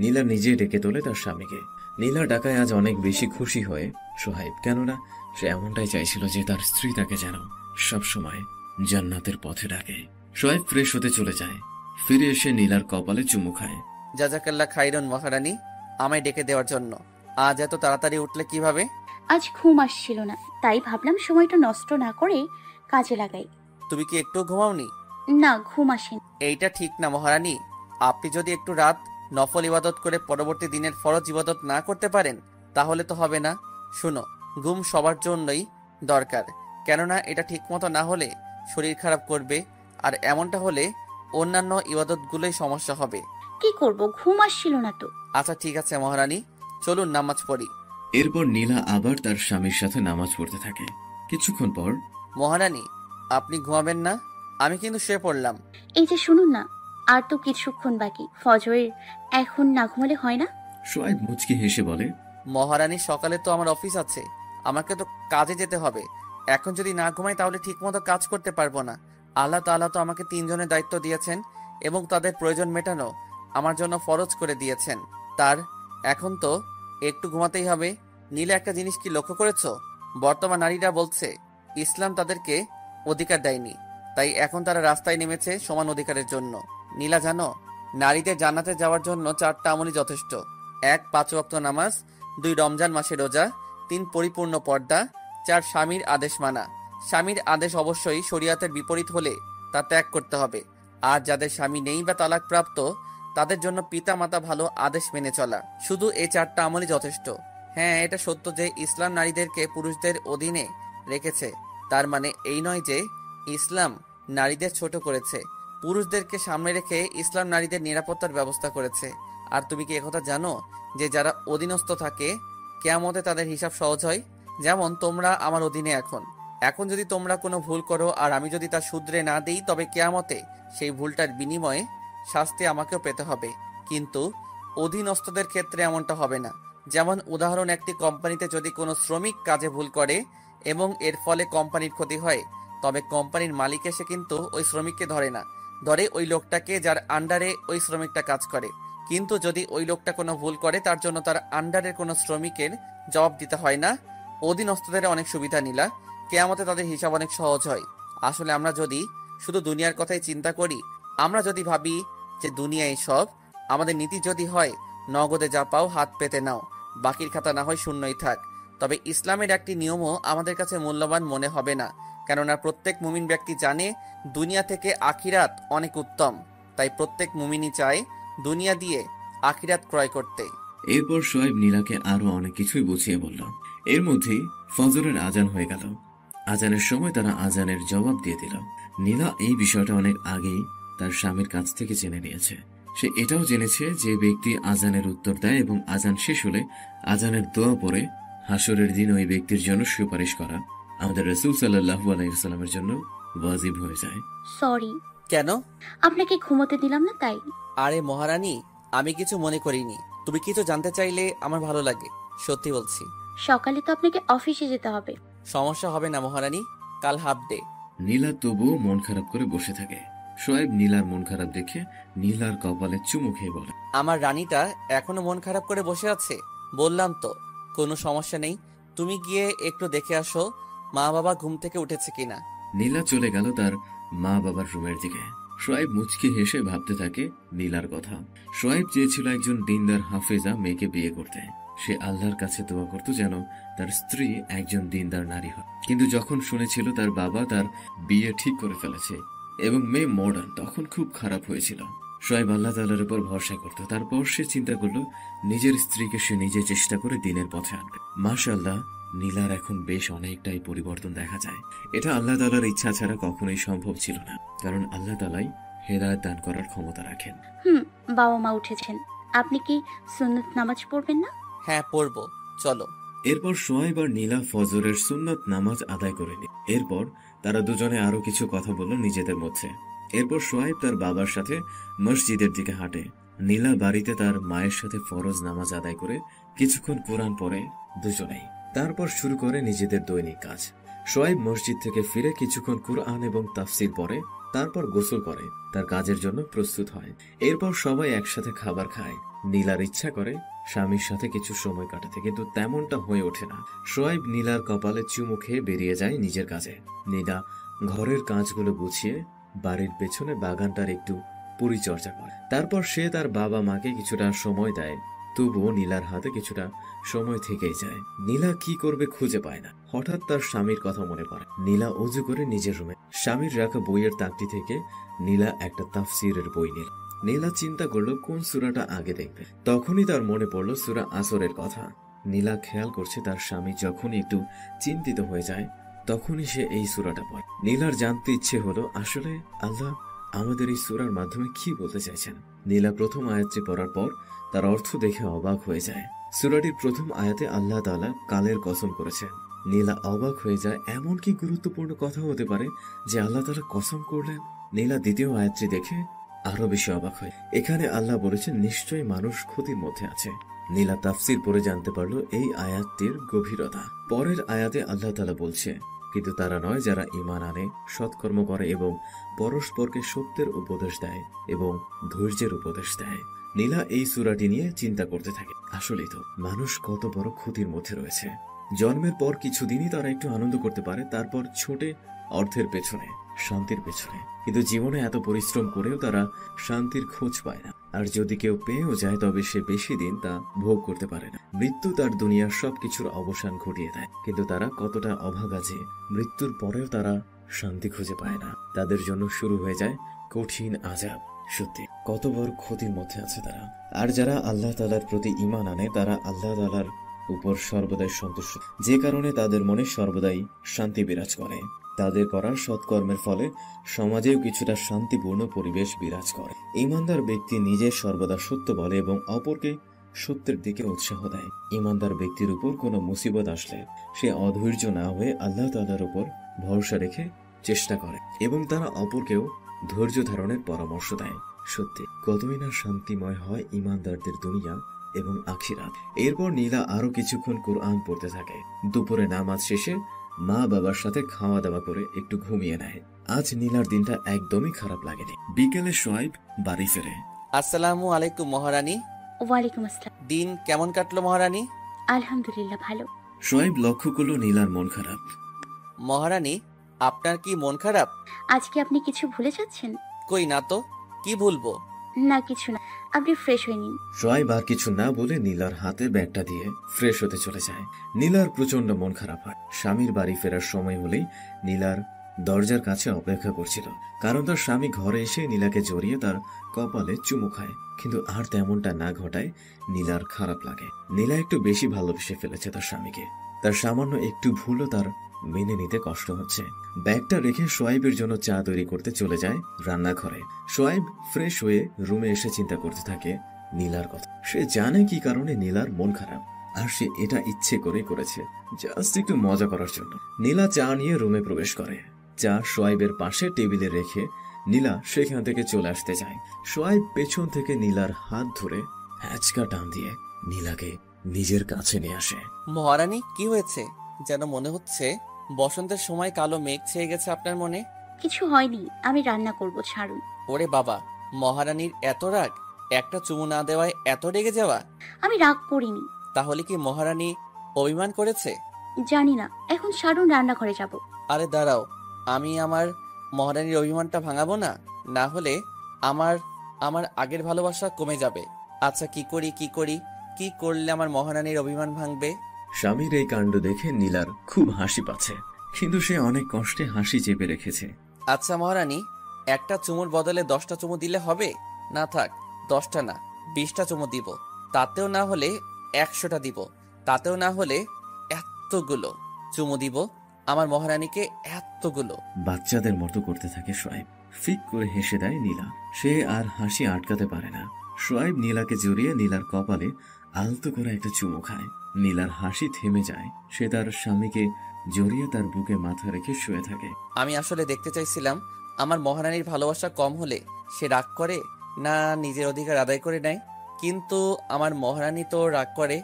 নীলা নিজেই ডেকে তোলে তার স্বামীকে। নীলা ডাকায় আজ অনেক বেশি খুশি হয়ে সোহাইব, কেননা সে এমনটাই চাইছিল যে তার স্ত্রী তাকে যেন সবসময় জান্নাতের পথে ডাকে। সোহাইব ফ্রেশ হতে চলে যায়। ফিরে এসে নীলার কপালে চুমু খায়। জাজাকাল্লাহ খাইরন মহারানী, আমায় ডেকে দেওয়ার জন্য। আজ এত তাড়াতাড়ি উঠলে কিভাবে? আজ ঘুম আসছিল না, তাই ভাবলাম সময়টা নষ্ট না করে কাজে লাগাই। তুমি কি একটু ঘুমাওনি? না, ঘুম আসেনি। এইটা ঠিক না মহারানী। আপনি যদি একটু রাত নফল ইবাদত করে পরবর্তী দিনের ফরজ ইবাদত না করতে পারেন তাহলে তো হবে না। শুনো, ঘুম সবার জন্যই দরকার, কেননা এটা ঠিকমতো না হলে শরীর খারাপ করবে, আর এমনটা হলে অন্যান্য ইবাদতগুলোই সমস্যা হবে। কি করব, ঘুম আসছিল না তো। আচ্ছা ঠিক আছে মহারানী, চলুন নামাজ পড়ি। এরপর নীলা আবার তার স্বামীর সাথে নামাজ পড়তে থাকে। কিছুক্ষণ পর, মহারানী আপনি ঘুমাবেন না? আমি কিন্তু শুয়ে পড়লাম। এই যে শুনুন না, আর তো কিছুক্ষণ বাকি, ফজরের এখন না ঘুমালে হয় না? সোহাইব মুচকি হেসে বলে, মহারানী সকালে তো আমার অফিস আছে, আমাকে তো কাজে যেতে হবে। এখন যদি না ঘুমাই তাহলে ঠিকমতো কাজ করতে পারবো না। আল্লাহ তাআলা তো আমাকে 3 জনের দায়িত্ব দিয়েছেন এবং তাদের প্রয়োজন মেটানো আমার জন্য ফরজ করে দিয়েছেন। তার এখন তো একটু ঘুমাতেই হবে। নীলা, একটা জিনিস কি লক্ষ্য করেছো? বর্তমান নারীরা বলছে ইসলাম তাদেরকে অধিকার দেয়নি, তাই এখন তারা রাস্তায় নেমেছে সমান অধিকারের জন্য। নীলা জানো, নারীদের জান্নাতে যাওয়ার জন্য 4টা আমলই যথেষ্ট। 1 5 ওয়াক্ত নামাজ, 2 রমজান মাসে রোজা, 3 পরিপূর্ণ পর্দা, 4 স্বামীর আদেশ মানা। স্বামীর আদেশ অবশ্যই শরীয়তের বিপরীত হলে তা ত্যাগ করতে হবে। আর যাদের স্বামী নেই বা তালাক প্রাপ্ত তাদের জন্য পিতা মাতা ভালো আদেশ মেনে চলা। শুধু এই 4টা আমলই যথেষ্ট। হ্যাঁ, এটা সত্য যে ইসলাম নারীদেরকে পুরুষদের অধীনে রেখেছে, তার মানে এই নয় যে ইসলাম নারীদের ছোট করেছে। পুরুষদেরকে সামনে রেখে ইসলাম নারীদের নিরাপত্তার ব্যবস্থা করেছে। আর তুমি কি একথা জানো যে যারা অধীনস্থ থাকে কিয়ামতে তাদের হিসাব সহজ হয়? যেমন তোমরা আমার অধীনে এখন যদি তোমরা কোনো ভুল করো আর আমি যদি তা শুধরে না দিই তবে কিয়ামতে সেই ভুলটার বিনিময়ে শাস্তি আমাকেও পেতে হবে। কিন্তু অধীনস্থদের ক্ষেত্রে এমনটা হবে না। যেমন উদাহরণ, একটি কোম্পানিতে যদি কোনো শ্রমিক কাজে ভুল করে এবং এর ফলে কোম্পানির ক্ষতি হয়, তবে কোম্পানির মালিক এসে কিন্তু ওই শ্রমিককে ধরে না, ধরে ওই লোকটাকে যার আন্ডারে ওই শ্রমিকটা কাজ করে। কিন্তু যদি ওই লোকটা কোনো ভুল করে তার জন্য তার আন্ডারের কোনো শ্রমিকের জবাব দিতে হয় না। অধীনস্থদের অনেক সুবিধা নিলা, কিয়ামতে তাদের হিসাব অনেক সহজ হয়। আসলে আমরা যদি শুধু দুনিয়ার কথাই চিন্তা করি, আমরা যদি ভাবি যে দুনিয়ায় সব, আমাদের নীতি যদি হয় নগদে যা পাও হাত পেতে নাও, বাকির খাতা না হয় শূন্যই থাক, তবে ইসলামের একটি নিয়মও আমাদের কাছে মূল্যবান মনে হবে না। কেননা প্রত্যেক মুমিন ব্যক্তি জানে দুনিয়া থেকে আখিরাত অনেক উত্তম, তাই প্রত্যেক মুমিনই চায় দুনিয়া দিয়ে আখিরাত ক্রয় করতে। এরপর সোহাইব নীলাকে আরো অনেক কিছুই বুঝিয়ে বলল। এর মধ্যেই ফজরের আজান হয়ে গেল। আজানের সময় তারা আজানের জবাব দিয়ে দিল। নীলা এই বিষয়টা অনেক আগেই তার স্বামীর কাছ থেকে জেনে নিয়েছে। সে এটাও জেনেছে যে ব্যক্তি আজানের উত্তর দেয় এবং আজান শেষ হলে আজানের দোয়া পড়ে, হাসরের দিন ওই ব্যক্তির জন্য সুপারিশ করা আমাদের রাসূল সাল্লাল্লাহু আলাইহি ওয়াসাল্লামের জন্য ওয়াজিব হয়ে যায়। সরি, কেন? আপনাকে ঘুমোতে দিলাম না তাই। আরে মহারানী, আমি কিছু মনে করিনি। তুমি কিছু জানতে চাইলে আমার ভালো লাগে, সত্যি বলছি। সকালে তো আপনাকে অফিসে যেতে হবে। সমস্যা হবে না মহারানী, কাল হাফ ডে। নীলা তবুও মন খারাপ করে বসে থাকে। সোয়েব নীলার মন খারাপ দেখে নীলার কপালে চুমু খেয়ে বলে, আমার রানীটা এখনো মন খারাপ করে বসে আছে। বললাম তো কোনো সমস্যা নেই, তুমি গিয়ে একটু দেখে আসো মা বাবা ঘুম থেকে উঠেছে কিনা। নীলা চলে গেল তার মা বাবার রুমের দিকে। সোয়েব মুচকি হেসে ভাবতে থাকে নীলার কথা। সোয়েব চেয়েছিল একজন দিনদার হাফেজা মেয়েকে বিয়ে করতে। সে আল্লাহর কাছে দোয়া করত যেন তার স্ত্রী একজন দিনদার নারী হয়। কিন্তু যখন শুনেছিল তার বাবা তার বিয়ে ঠিক করে ফেলেছে এবং মেয়ে মডার্ন, তখন খুব খারাপ হয়েছিল। সোয়েব আল্লাহ তাআলার উপর ভরসা করত। তারপর সে চিন্তা করলো নিজের স্ত্রীকে সে নিজে চেষ্টা করে দিনের পথে আনবে। মাশাআল্লাহ, নীলার এখন বেশ অনেকটাই পরিবর্তন দেখা যায়। এটা আল্লাহ তাআলার ইচ্ছা ছাড়া কখনোই সম্ভব ছিল না, কারণ আল্লাহ তাআলাই হেদায়েত দান করার ক্ষমতা রাখেন। বাবা মা উঠেছেন, আপনি কি সুন্নত নামাজ পড়বেন না? হ্যাঁ পড়বো, চলো। এরপর সোয়েব আর নীলা ফজরের সুন্নত নামাজ আদায় করে নিল। এরপর তারা দুজনে আরো কিছু কথা বলল নিজেদের মধ্যে। এরপর সোয়েব তার বাবার সাথে মসজিদের দিকে হাঁটে। নীলা বাড়িতে তার মায়ের সাথে ফরজ নামাজ আদায় করে কিছুক্ষণ কোরআন পড়ে দুজনেই। তারপর শুরু করে নিজেদের দৈনিক কাজ। সোয়েব মসজিদ থেকে ফিরে কিছুক্ষণ কুরআন এবং তাফসির পড়ে, তারপর গোসল করে তার কাজের জন্য প্রস্তুত হয়। এরপর সবাই একসাথে খাবার খায়। নীলার ইচ্ছা করে স্বামীর সাথে কিছু সময় কাটাতে, কিন্তু তেমনটা হয়ে ওঠে না। সোয়েব নীলার কপালে চুমু খেয়ে বেরিয়ে যায় নিজের কাজে। নীলা ঘরের কাজগুলো গুছিয়ে বাড়ির পেছনে বাগানটার একটু পরিচর্যা করে। তারপর সে তার বাবা মাকে কিছুটা সময় দেয়। তবুও নীলার হাতে কিছুটা সময় থেকেই যায়। নীলা কি করবে খুঁজে পায় না। হঠাৎ তার স্বামীর কথা মনে পড়ে। নীলা অজু করে নিজের রুমে স্বামীর রাখা বইয়ের তাকটি থেকে নীলা একটা তাফসিরের বই নিল। নীলা চিন্তা করলো কোন সূরাটা আগে দেখবে। তখনই তার মনে পড়লো সূরা আসরের কথা। নীলা খেয়াল করছে তার স্বামী যখনই একটু চিন্তিত হয়ে যায় তখনই সে এই সূরাটা পড়ে। নীলার জানতে ইচ্ছে হলো আসলে আল্লাহ আমাদের এই সূরার মাধ্যমে কি বলতে চাইছেন। নীলা প্রথম আয়াতটি পড়ার পর তার অর্থ দেখে অবাক হয়ে যায়। সূরাটির প্রথম আয়াতে আল্লাহ তাআলা কালের কসম করেছেন। নীলা অবাক হয়ে যায়, এমন কি গুরুত্বপূর্ণ কথা হতে পারে যে আল্লাহ তাআলা কসম করলেন। নীলা দ্বিতীয় আয়াতটি দেখে আরো বেশি অবাক হয়। এখানে আল্লাহ বলেছেন নিশ্চয়ই মানুষ ক্ষতির মধ্যে আছে। নীলা তাফসির পড়ে জানতে পারলো এই আয়াতটির গভীরতা। পরের আয়াতে আল্লাহ তাআলা বলছে, কিন্তু তারা নয় যারা ঈমান আনে, সৎকর্ম করে এবং পরস্পরকে সত্যের উপদেশ দেয় এবং ধৈর্যের উপদেশ দেয়। নীলা এই সূরাটি নিয়ে চিন্তা করতে থাকে, আসলেই তো মানুষ কত বড় ক্ষতির মধ্যে রয়েছে। জন্মের পর কিছুদিনই তারা একটু আনন্দ করতে পারে, তারপর ছোটে অর্থের পেছনে, শান্তির পেছনে। কিন্তু জীবনে এত পরিশ্রম করেও তারা শান্তির খোঁজ পায় না। আর যদি কেউ পেয়েও যায় তবে সে বেশি দিন তা ভোগ করতে পারে না। মৃত্যু তার দুনিয়ার সবকিছুর অবসান ঘটিয়ে দেয়, কিন্তু তারা কতটা অভাগা যে মৃত্যুর পরেও তারা শান্তি খুঁজে পায় না। তাদের জন্য শুরু হয়ে যায় কঠিন আযাব। সত্যি কত বড় ক্ষতির মধ্যে আছে তারা। আর যারা আল্লাহ তাআলার প্রতি ঈমান আনে তারা আল্লাহ তাআলার উপর সর্বদাই সন্তুষ্ট, যে কারণে তাদের মনে সর্বদাই শান্তি বিরাজ করে। তাদের করা সৎকর্মের ফলে সমাজেও কিছুটা শান্তিপূর্ণ পরিবেশ বিরাজ করে। ঈমানদার ব্যক্তি নিজে সর্বদা সত্য বলে এবং অপরকে সত্যের দিকে উৎসাহ দেয়। ঈমানদার ব্যক্তির উপর কোনো মুসিবত আসলে সে অধৈর্য না হয়ে আল্লাহ তাআলার উপর ভরসা রেখে চেষ্টা করে এবং তারা অপরকেও ধৈর্য ধারণের পরামর্শ দেয়। সত্যি কতই না শান্তিময় হয় ঈমানদারদের দুনিয়া এবং আখিরাত। এরপর নীলা আরো কিছুক্ষণ কুরআন পড়তে থাকে। দুপুরে নামাজ শেষে মা বাবার সাথে খাওয়া দাওয়া করে একটু ঘুমিয়ে নেয়। আজ নীলার দিনটা একদমই খারাপ লাগেনি। বিকেলে সোয়েব বাড়ি ফেরে। আসসালামু আলাইকুম মহারানী। ওয়ালাইকুম আসসালাম। দিন কেমন কাটলো মহারানী? আলহামদুলিল্লাহ ভালো। সোয়েব লক্ষ্য করলো নীলার মন খারাপ। মহারানী, আপনার কি মন খারাপ? আজকে আপনি কিছু ভুলে যাচ্ছেন? কই না তো, কি ভুলবো? না কিছু না, আপনি ফ্রেশ হয়ে নিন। সোয়েব আর কিছু না বলে নীলার হাতে ব্যাগটা দিয়ে ফ্রেশ হতে চলে যায়। নীলার প্রচন্ড মন খারাপ হয়। স্বামীর বাড়ি ফেরার সময় হলেই নীলার দরজার কাছে অপেক্ষা করছিল, কারণ তার স্বামী ঘরে এসে নীলাকে জড়িয়ে তার কপালে চুমু খায়। কিন্তু আর তেমনটা না ঘটায় নীলার খারাপ লাগে। নীলা একটু বেশি ভালোবেসে ফেলেছে তার স্বামীকে। তার সামান্য একটু ভুলও তার মেনে নিতে কষ্ট হচ্ছে। ব্যাগটা রেখে সোয়েবের জন্য চা তৈরি করতে চলে যায় রান্নাঘরে। সোয়েব ফ্রেশ হয়ে রুমে এসে চিন্তা করতে থাকে নীলার কথা। সে জানে কি কারণে নীলার মন খারাপ, আর সে এটা ইচ্ছে করে করেছে, জাস্ট একটু মজা করার জন্য। নীলা চা নিয়ে রুমে প্রবেশ করে। চা সোয়াইবের পাশে টেবিলে রেখে নীলা সেখান থেকে চলে আসতে চায়। সোয়াইব পেছন থেকে নীলার হাত ধরে হ্যাচকা টান দিয়ে নীলাকে নিজের কাছে নিয়ে আসে। মহারানী, কি হয়েছে? যেন মনে হচ্ছে বসন্তের সময় কালো মেঘ ছেয়ে গেছে আপনার মনে। কিছু হয়নি, আমি রান্না করব, ছাড়ুন। ওরে বাবা, মহারানীর এত রাগ! একটা চুমু না দেওয়ায় এত রেগে যাওয়া? আমি রাগ করিনি। তাহলে কি মহারানী অভিমান করেছে? জানি না, এখন ছাড়ুন, রান্নাঘরে যাব। আরে দাঁড়াও, আমি আমার মহারানীর অভিমানটা ভাঙাবো না, না হলে আমার আমার আগের ভালোবাসা কমে যাবে। আচ্ছা, কি করি, কি করলে আমার মহারানীর অভিমান ভাঙবে? স্বামীর এই কাণ্ড দেখে নীলার খুব হাসি পাচ্ছে, কিন্তু সে অনেক কষ্টে হাসি চেপে রেখেছে। আচ্ছা মহারানী, একটা চুমুর বদলে 10টা চুমু দিলে হবে? না থাক, 10টা না, 20টা চুমু দিব। তাতেও না হলে 100টা দিব। তাতেও না হলে এতগুলো চুমু দিব আমার মহারানীকে, এতগুলো। বাচ্চাদের মতো করতে থাকে সোয়াইব। ফিক করে হেসে দেয় নীলা। সে আর হাসি আটকাতে পারে না। সোয়াইব নীলাকে জড়িয়ে নীলার কপালে আলতো করে একটা চুমু খায়। নীলার হাসি থেমে যায়। সে তার স্বামীকে জড়িয়ে তার বুকে মাথা রেখে শুয়ে থাকে। আমি আসলে দেখতে চাইছিলাম আমার মহারানীর ভালোবাসা কম হলে সে রাগ করে না নিজের অধিকার আদায় করে নেয়, কিন্তু আমার মহারানী তো রাগ করে,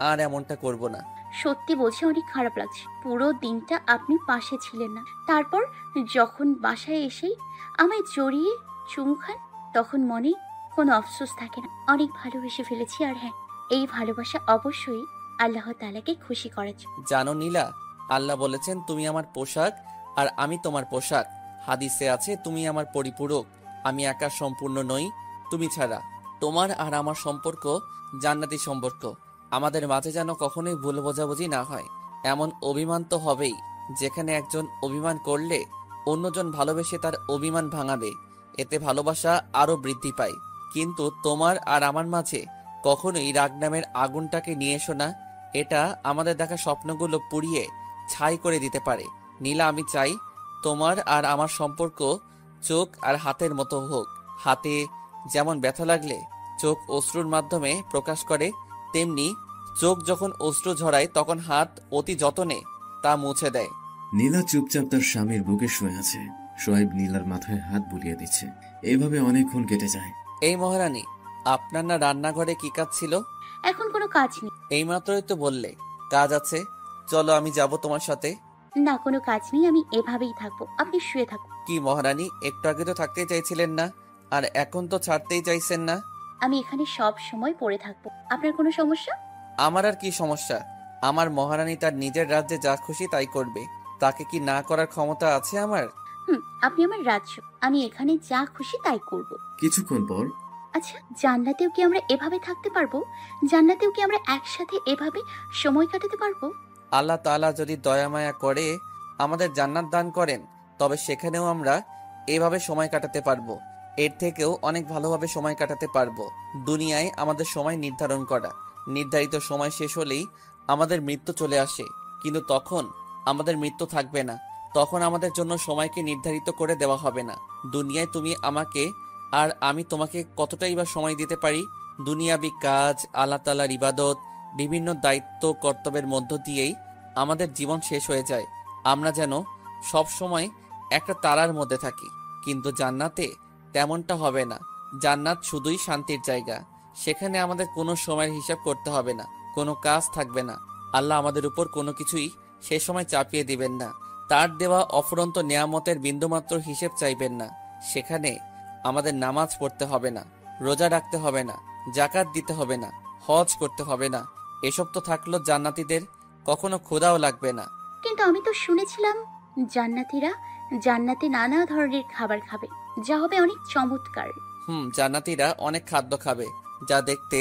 আর এমনটা করব না। সত্যি বলছি, অনেক খারাপ লাগছে। পুরো দিনটা আপনি পাশে ছিলেন না, তারপর যখন বাসায় এসেই আমায় জড়িয়ে চুমু খান, তখন মনে কোনো আফসোস থাকে না। অনেক ভালোবেসে ফেলেছি, আর হ্যাঁ, এই ভালোবাসা অবশ্যই আল্লাহ তাআলাকে খুশি করার জন্য। জানো নীলা, আল্লাহ বলেছেন তুমি আমার পোশাক আর আমি তোমার পোশাক। হাদিসে আছে তুমি আমার পরিপূরক, আমি একা সম্পূর্ণ নই তুমি ছাড়া। তোমার আর আমার সম্পর্ক জান্নাতি সম্পর্ক। আমাদের মাঝে যেন কখনোই ভুল বোঝাবুঝি না হয়। এমন অভিমান তো হবেই, যেখানে একজন অভিমান করলে অন্যজন ভালোবেসে তার অভিমান ভাঙাবে, এতে ভালোবাসা আরো বৃদ্ধি পায়। কিন্তু তোমার আর আমার মাঝে কখনোই রাগ নামের আগুনটাকে নিয়ে এসো না। এটা আমাদের দেখা স্বপ্নগুলো পুড়িয়ে ছাই করে দিতে পারে। নীলা, আমি চাই তোমার আর আমার সম্পর্ক চোখ আর হাতের মতো হোক। হাতে যেমন ব্যথা লাগলে চোখ অশ্রুর মাধ্যমে প্রকাশ করে, তেমনি চোখ যখন অশ্রু ঝরায় তখন হাত অতি যতনে তা মুছে দেয়। নীলা চুপচাপ তার স্বামীর বুকে শুয়ে আছে। সোয়াইব নীলার মাথায় হাত বুলিয়ে দিচ্ছে। এভাবে অনেকক্ষণ কেটে যায়। এই মহারানী, আপনার না রান্নাঘরে কি কাজ ছিল? এখন কোনো কাজ নেই। এইমাত্রই তো বললে কাজ আছে, চলো আমি যাব তোমার সাথে। না, কোনো কাজ নেই, আমি এভাবেই থাকবো, আপনি শুয়ে থাকুন। কি মহারানী, একটু আগে তো থাকতেই চাইছিলেন না, আর এখন তো ছাড়তেই চাইছেন না। আমি এখানে সব সময় পড়ে থাকবো, আপনার কোনো সমস্যা? আমার আর কি সমস্যা? আমার মহারানী তার নিজের রাজ্যে যা খুশি তাই করবে, তাকে কি না করার ক্ষমতা আছে আমার? আপনি আমার রাজ্য, আমি এখানে যা খুশি তাই করব। কিছুক্ষণ পর আচ্ছা, জান্নাতেও কি আমরা এভাবে থাকতে পারবো? জান্নাতেও কি আমরা একসাথে এভাবে সময় কাটাতে পারবো? আল্লাহ তাআলা যদি দয়া মায়া করে আমাদের জান্নাত দান করেন, তবে সেখানেও আমরা এভাবে সময় কাটাতে পারবো। এর থেকেও অনেক ভালোভাবে সময় কাটাতে পারবো। দুনিয়ায় আমাদের সময় নির্ধারণ করা, নির্ধারিত সময় শেষ হলেই আমাদের মৃত্যু চলে আসে, কিন্তু তখন আমাদের মৃত্যু থাকবে না। তখন আমাদের জন্য সময়কে নির্ধারিত করে দেওয়া হবে না। দুনিয়ায় তুমি আমাকে আর আমি তোমাকে কতটাই বা সময় দিতে পারি? দুনিয়াবি কাজ, আল্লাহ তাআলার ইবাদত, বিভিন্ন দায়িত্ব কর্তব্যের মধ্য দিয়েই আমাদের জীবন শেষ হয়ে যায়। আমরা যেন সব সময় একটা তারার মধ্যে থাকি, কিন্তু জান্নাতে তেমনটা হবে না। জান্নাত শুধুই শান্তির জায়গা। সেখানে আমাদের কোনো সময়ের হিসাব করতে হবে না, কোনো কাজ থাকবে না। আল্লাহ আমাদের উপর কোনো কিছুই সে সময় চাপিয়ে দিবেন না। তার দেওয়া অফুরন্ত নেয়ামতের বিন্দুমাত্র হিসেব চাইবেন না। সেখানে আমাদের নামাজ পড়তে হবে না, রোজা রাখতে হবে না, জাকাত দিতে হবে না, হজ করতে হবে না। এসব তো থাকলো জান্নাতীদের, কখনো ক্ষুধাও লাগবে না। কিন্তু আমি তো শুনেছিলাম জান্নাতীরা জান্নাতে নানা ধরনের খাবার খাবে, যা হবে অনেক চমৎকার। জান্নাতীরা অনেক খাদ্য খাবে, যা দেখতে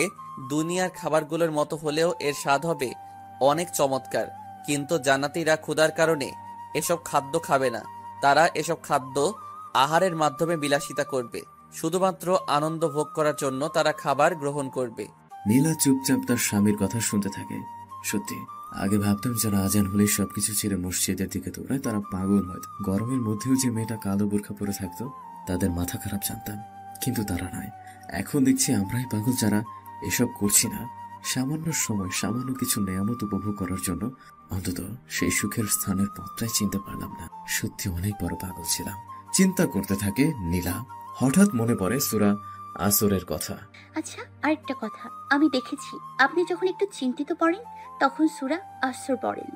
দুনিয়ার খাবারগুলোর মতো হলেও এর স্বাদ হবে অনেক চমৎকার। কিন্তু জান্নাতীরা ক্ষুধার কারণে এসব খাদ্য খাবে না। তারা এসব খাদ্য আহারের মাধ্যমে বিলাসিতা করবে, শুধুমাত্র আনন্দ ভোগ করার জন্য তারা খাবার গ্রহণ করবে। নীলা চুপচাপ তার স্বামীর কথা শুনতে থাকে। সত্যি, আগে ভাবতাম যারা আজান হলে সবকিছু ছেড়ে মসজিদের দিকে দৌড়ায় তারা পাগল হয়। গরমের মধ্যেও যে মেয়েটা কালো বোরখা পরে থাকতো তাদের মাথা খারাপ জানতাম, কিন্তু তারা নয়। এখন দেখছি আমরাই পাগল যারা এসব করছি না। সামান্য সময় সামান্য কিছু নেয়ামত উপভোগ করার জন্য অন্তত সেই সুখের স্থানের পথটাই চিনতে পারলাম না। সত্যি অনেক বড় পাগল ছিলাম। চিন্তা করতে থাকে নীলা। হঠাৎ মনে পড়ে সূরা আসরের কথা। আচ্ছা, আরেকটা কথা, আমি দেখেছি আপনি যখন একটু চিন্তিত পড়েন তখন সূরা আসর পড়েন।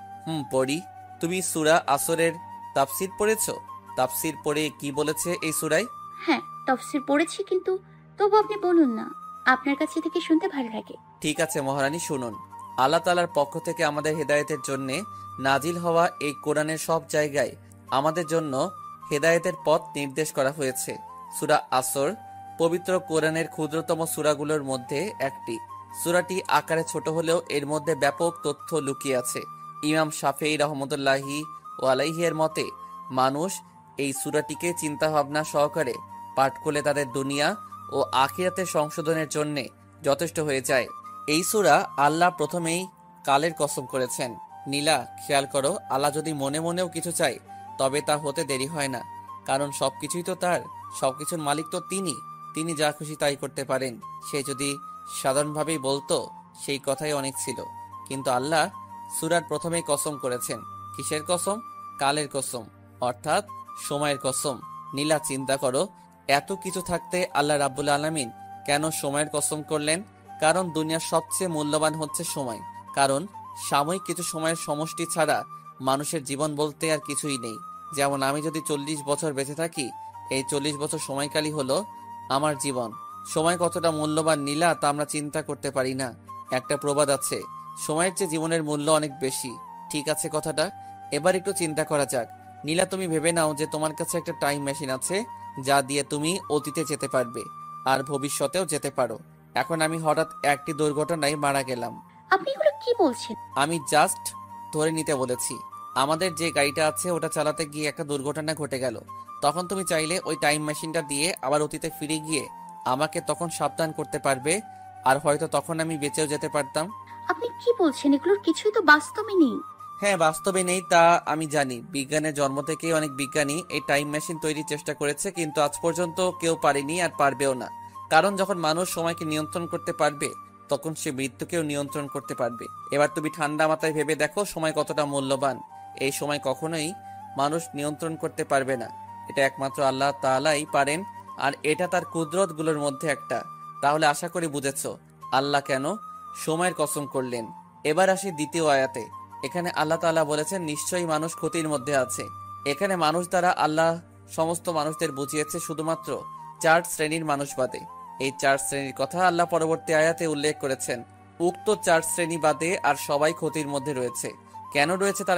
পড়ি। তুমি সূরা আসরের তাফসীর পড়েছো? তাফসীর পড়ে কি বলেছে এই সূরায়? হ্যাঁ, তাফসীর পড়েছি, কিন্তু তবু আপনি বলুন না, আপনার কাছে থেকে শুনতে ভালো লাগে। ঠিক আছে মহারানী, শুনুন। আল্লাহ তাআলার পক্ষ থেকে আমাদের হেদায়েতের জন্য নাজিল হওয়া এই কোরআনের সব জায়গায় আমাদের জন্য হেদায়েতের পথ নির্দেশ করা হয়েছে। সূরা আসর পবিত্র কোরআনের ক্ষুদ্রতম সূরাগুলোর মধ্যে একটি। সূরাটি আকারে ছোট হলেও এর মধ্যে ব্যাপক তথ্য লুকিয়ে আছে। ইমাম শাফিঈ রাহমাতুল্লাহি ওয়া আলাইহি এর মতে মানুষ এই সূরাটিকে চিন্তাভাবনা সহকারে পাঠ করলে তাদের দুনিয়া ও আখিরাতের সংশোধনের জন্য যথেষ্ট হয়ে যায়। এই সূরা আল্লাহ প্রথমেই কালের কসম করেছেন। নীলা, খেয়াল করো, আল্লাহ যদি মনে মনেও কিছু চায় তবে তা হতে দেরি হয় না, কারণ সবকিছুই তো তার। সবকিছুর মালিক তো তিনি যা খুশি তাই করতে পারেন। সে যদি সাধারণভাবেই বলতো সেই কথাই অনেক ছিল, কিন্তু আল্লাহ সূরার প্রথমেই কসম করেছেন। কিসের কসম? কালের কসম, অর্থাৎ সময়ের কসম। নীলা, চিন্তা করো, এত কিছু থাকতে আল্লাহ রাব্বুল আলামিন কেন সময়ের কসম করলেন? কারণ দুনিয়ার সবচেয়ে মূল্যবান হচ্ছে সময়। কারণ সাময়িক কিছু সময়ের সমষ্টি ছাড়া মানুষের জীবন বলতে আর কিছুই নেই। যেমন আমি যদি 40 বছর বেঁচে থাকি, এই 40 বছর সময়কালই হলো আমার জীবন। সময় কতটা মূল্যবান নীলা, তা আমরা চিন্তা করতে পারি না। একটা প্রবাদ আছে, সময়ের চেয়ে জীবনের মূল্য অনেক বেশি। ঠিক আছে কথাটা? এবার একটু চিন্তা করা যাক। নীলা, তুমি ভেবে নাও যে তোমার কাছে একটা টাইম মেশিন আছে, যা দিয়ে তুমি অতীতে যেতে পারবে আর ভবিষ্যতেও যেতে পারো। এখন আমি হঠাৎ একটি দুর্ঘটনায় মারা গেলাম। আপনি এগুলো কি বলছেন? আমি জাস্ট ধরে নিতে বলেছি। আমাদের যে গাড়িটা আছে ওটা চালাতে গিয়ে একটা দুর্ঘটনা ঘটে গেল। তখন তুমি চাইলে ওই টাইম মেশিনটা দিয়ে আবার অতীতে ফিরে গিয়ে আমাকে তখন সাবধান করতে পারবে, আর হয়তো তখন আমি বেঁচেও যেতে পারতাম। আপনি কি বলছেন? এগুলোর কিছুই তো বাস্তবে নেই। হ্যাঁ, বাস্তবে নেই তা আমি জানি। বিজ্ঞানের জন্ম থেকেই অনেক বিজ্ঞানী এই টাইম মেশিন তৈরির চেষ্টা করেছে, কিন্তু আজ পর্যন্ত কেউ পারেনি আর পারবেও না। কারণ যখন মানুষ সময়কে নিয়ন্ত্রণ করতে পারবে তখন সে মৃত্যুকেও নিয়ন্ত্রণ করতে পারবে। এবার তুমি ঠান্ডা মাথায় ভেবে দেখো সময় কতটা মূল্যবান। এই সময় কখনোই মানুষ নিয়ন্ত্রণ করতে পারবে না, এটা একমাত্র আল্লাহ তাআলাই পারেন, আর এটা তার কুদরতগুলোর মধ্যে একটা। তাহলে আশা করি বুঝেছো আল্লাহ কেন সময়ের কসম করলেন। এবার আসি দ্বিতীয় আয়াতে। এখানে আল্লাহ তাআলা বলেছেন নিশ্চয়ই মানুষ ক্ষতির মধ্যে আছে। এখানে মানুষ দ্বারা আল্লাহ সমস্ত মানুষদের বুঝিয়েছে শুধুমাত্র 4 শ্রেণীর মানুষ বাদে। এই 4 শ্রেণীর কথা আল্লাহ পরবর্তী আয়াতে উল্লেখ করেছেন। উক্ত 4 শ্রেণী বাদে আর সবাই ক্ষতির মধ্যে রয়েছে। কেন রয়েছে তারা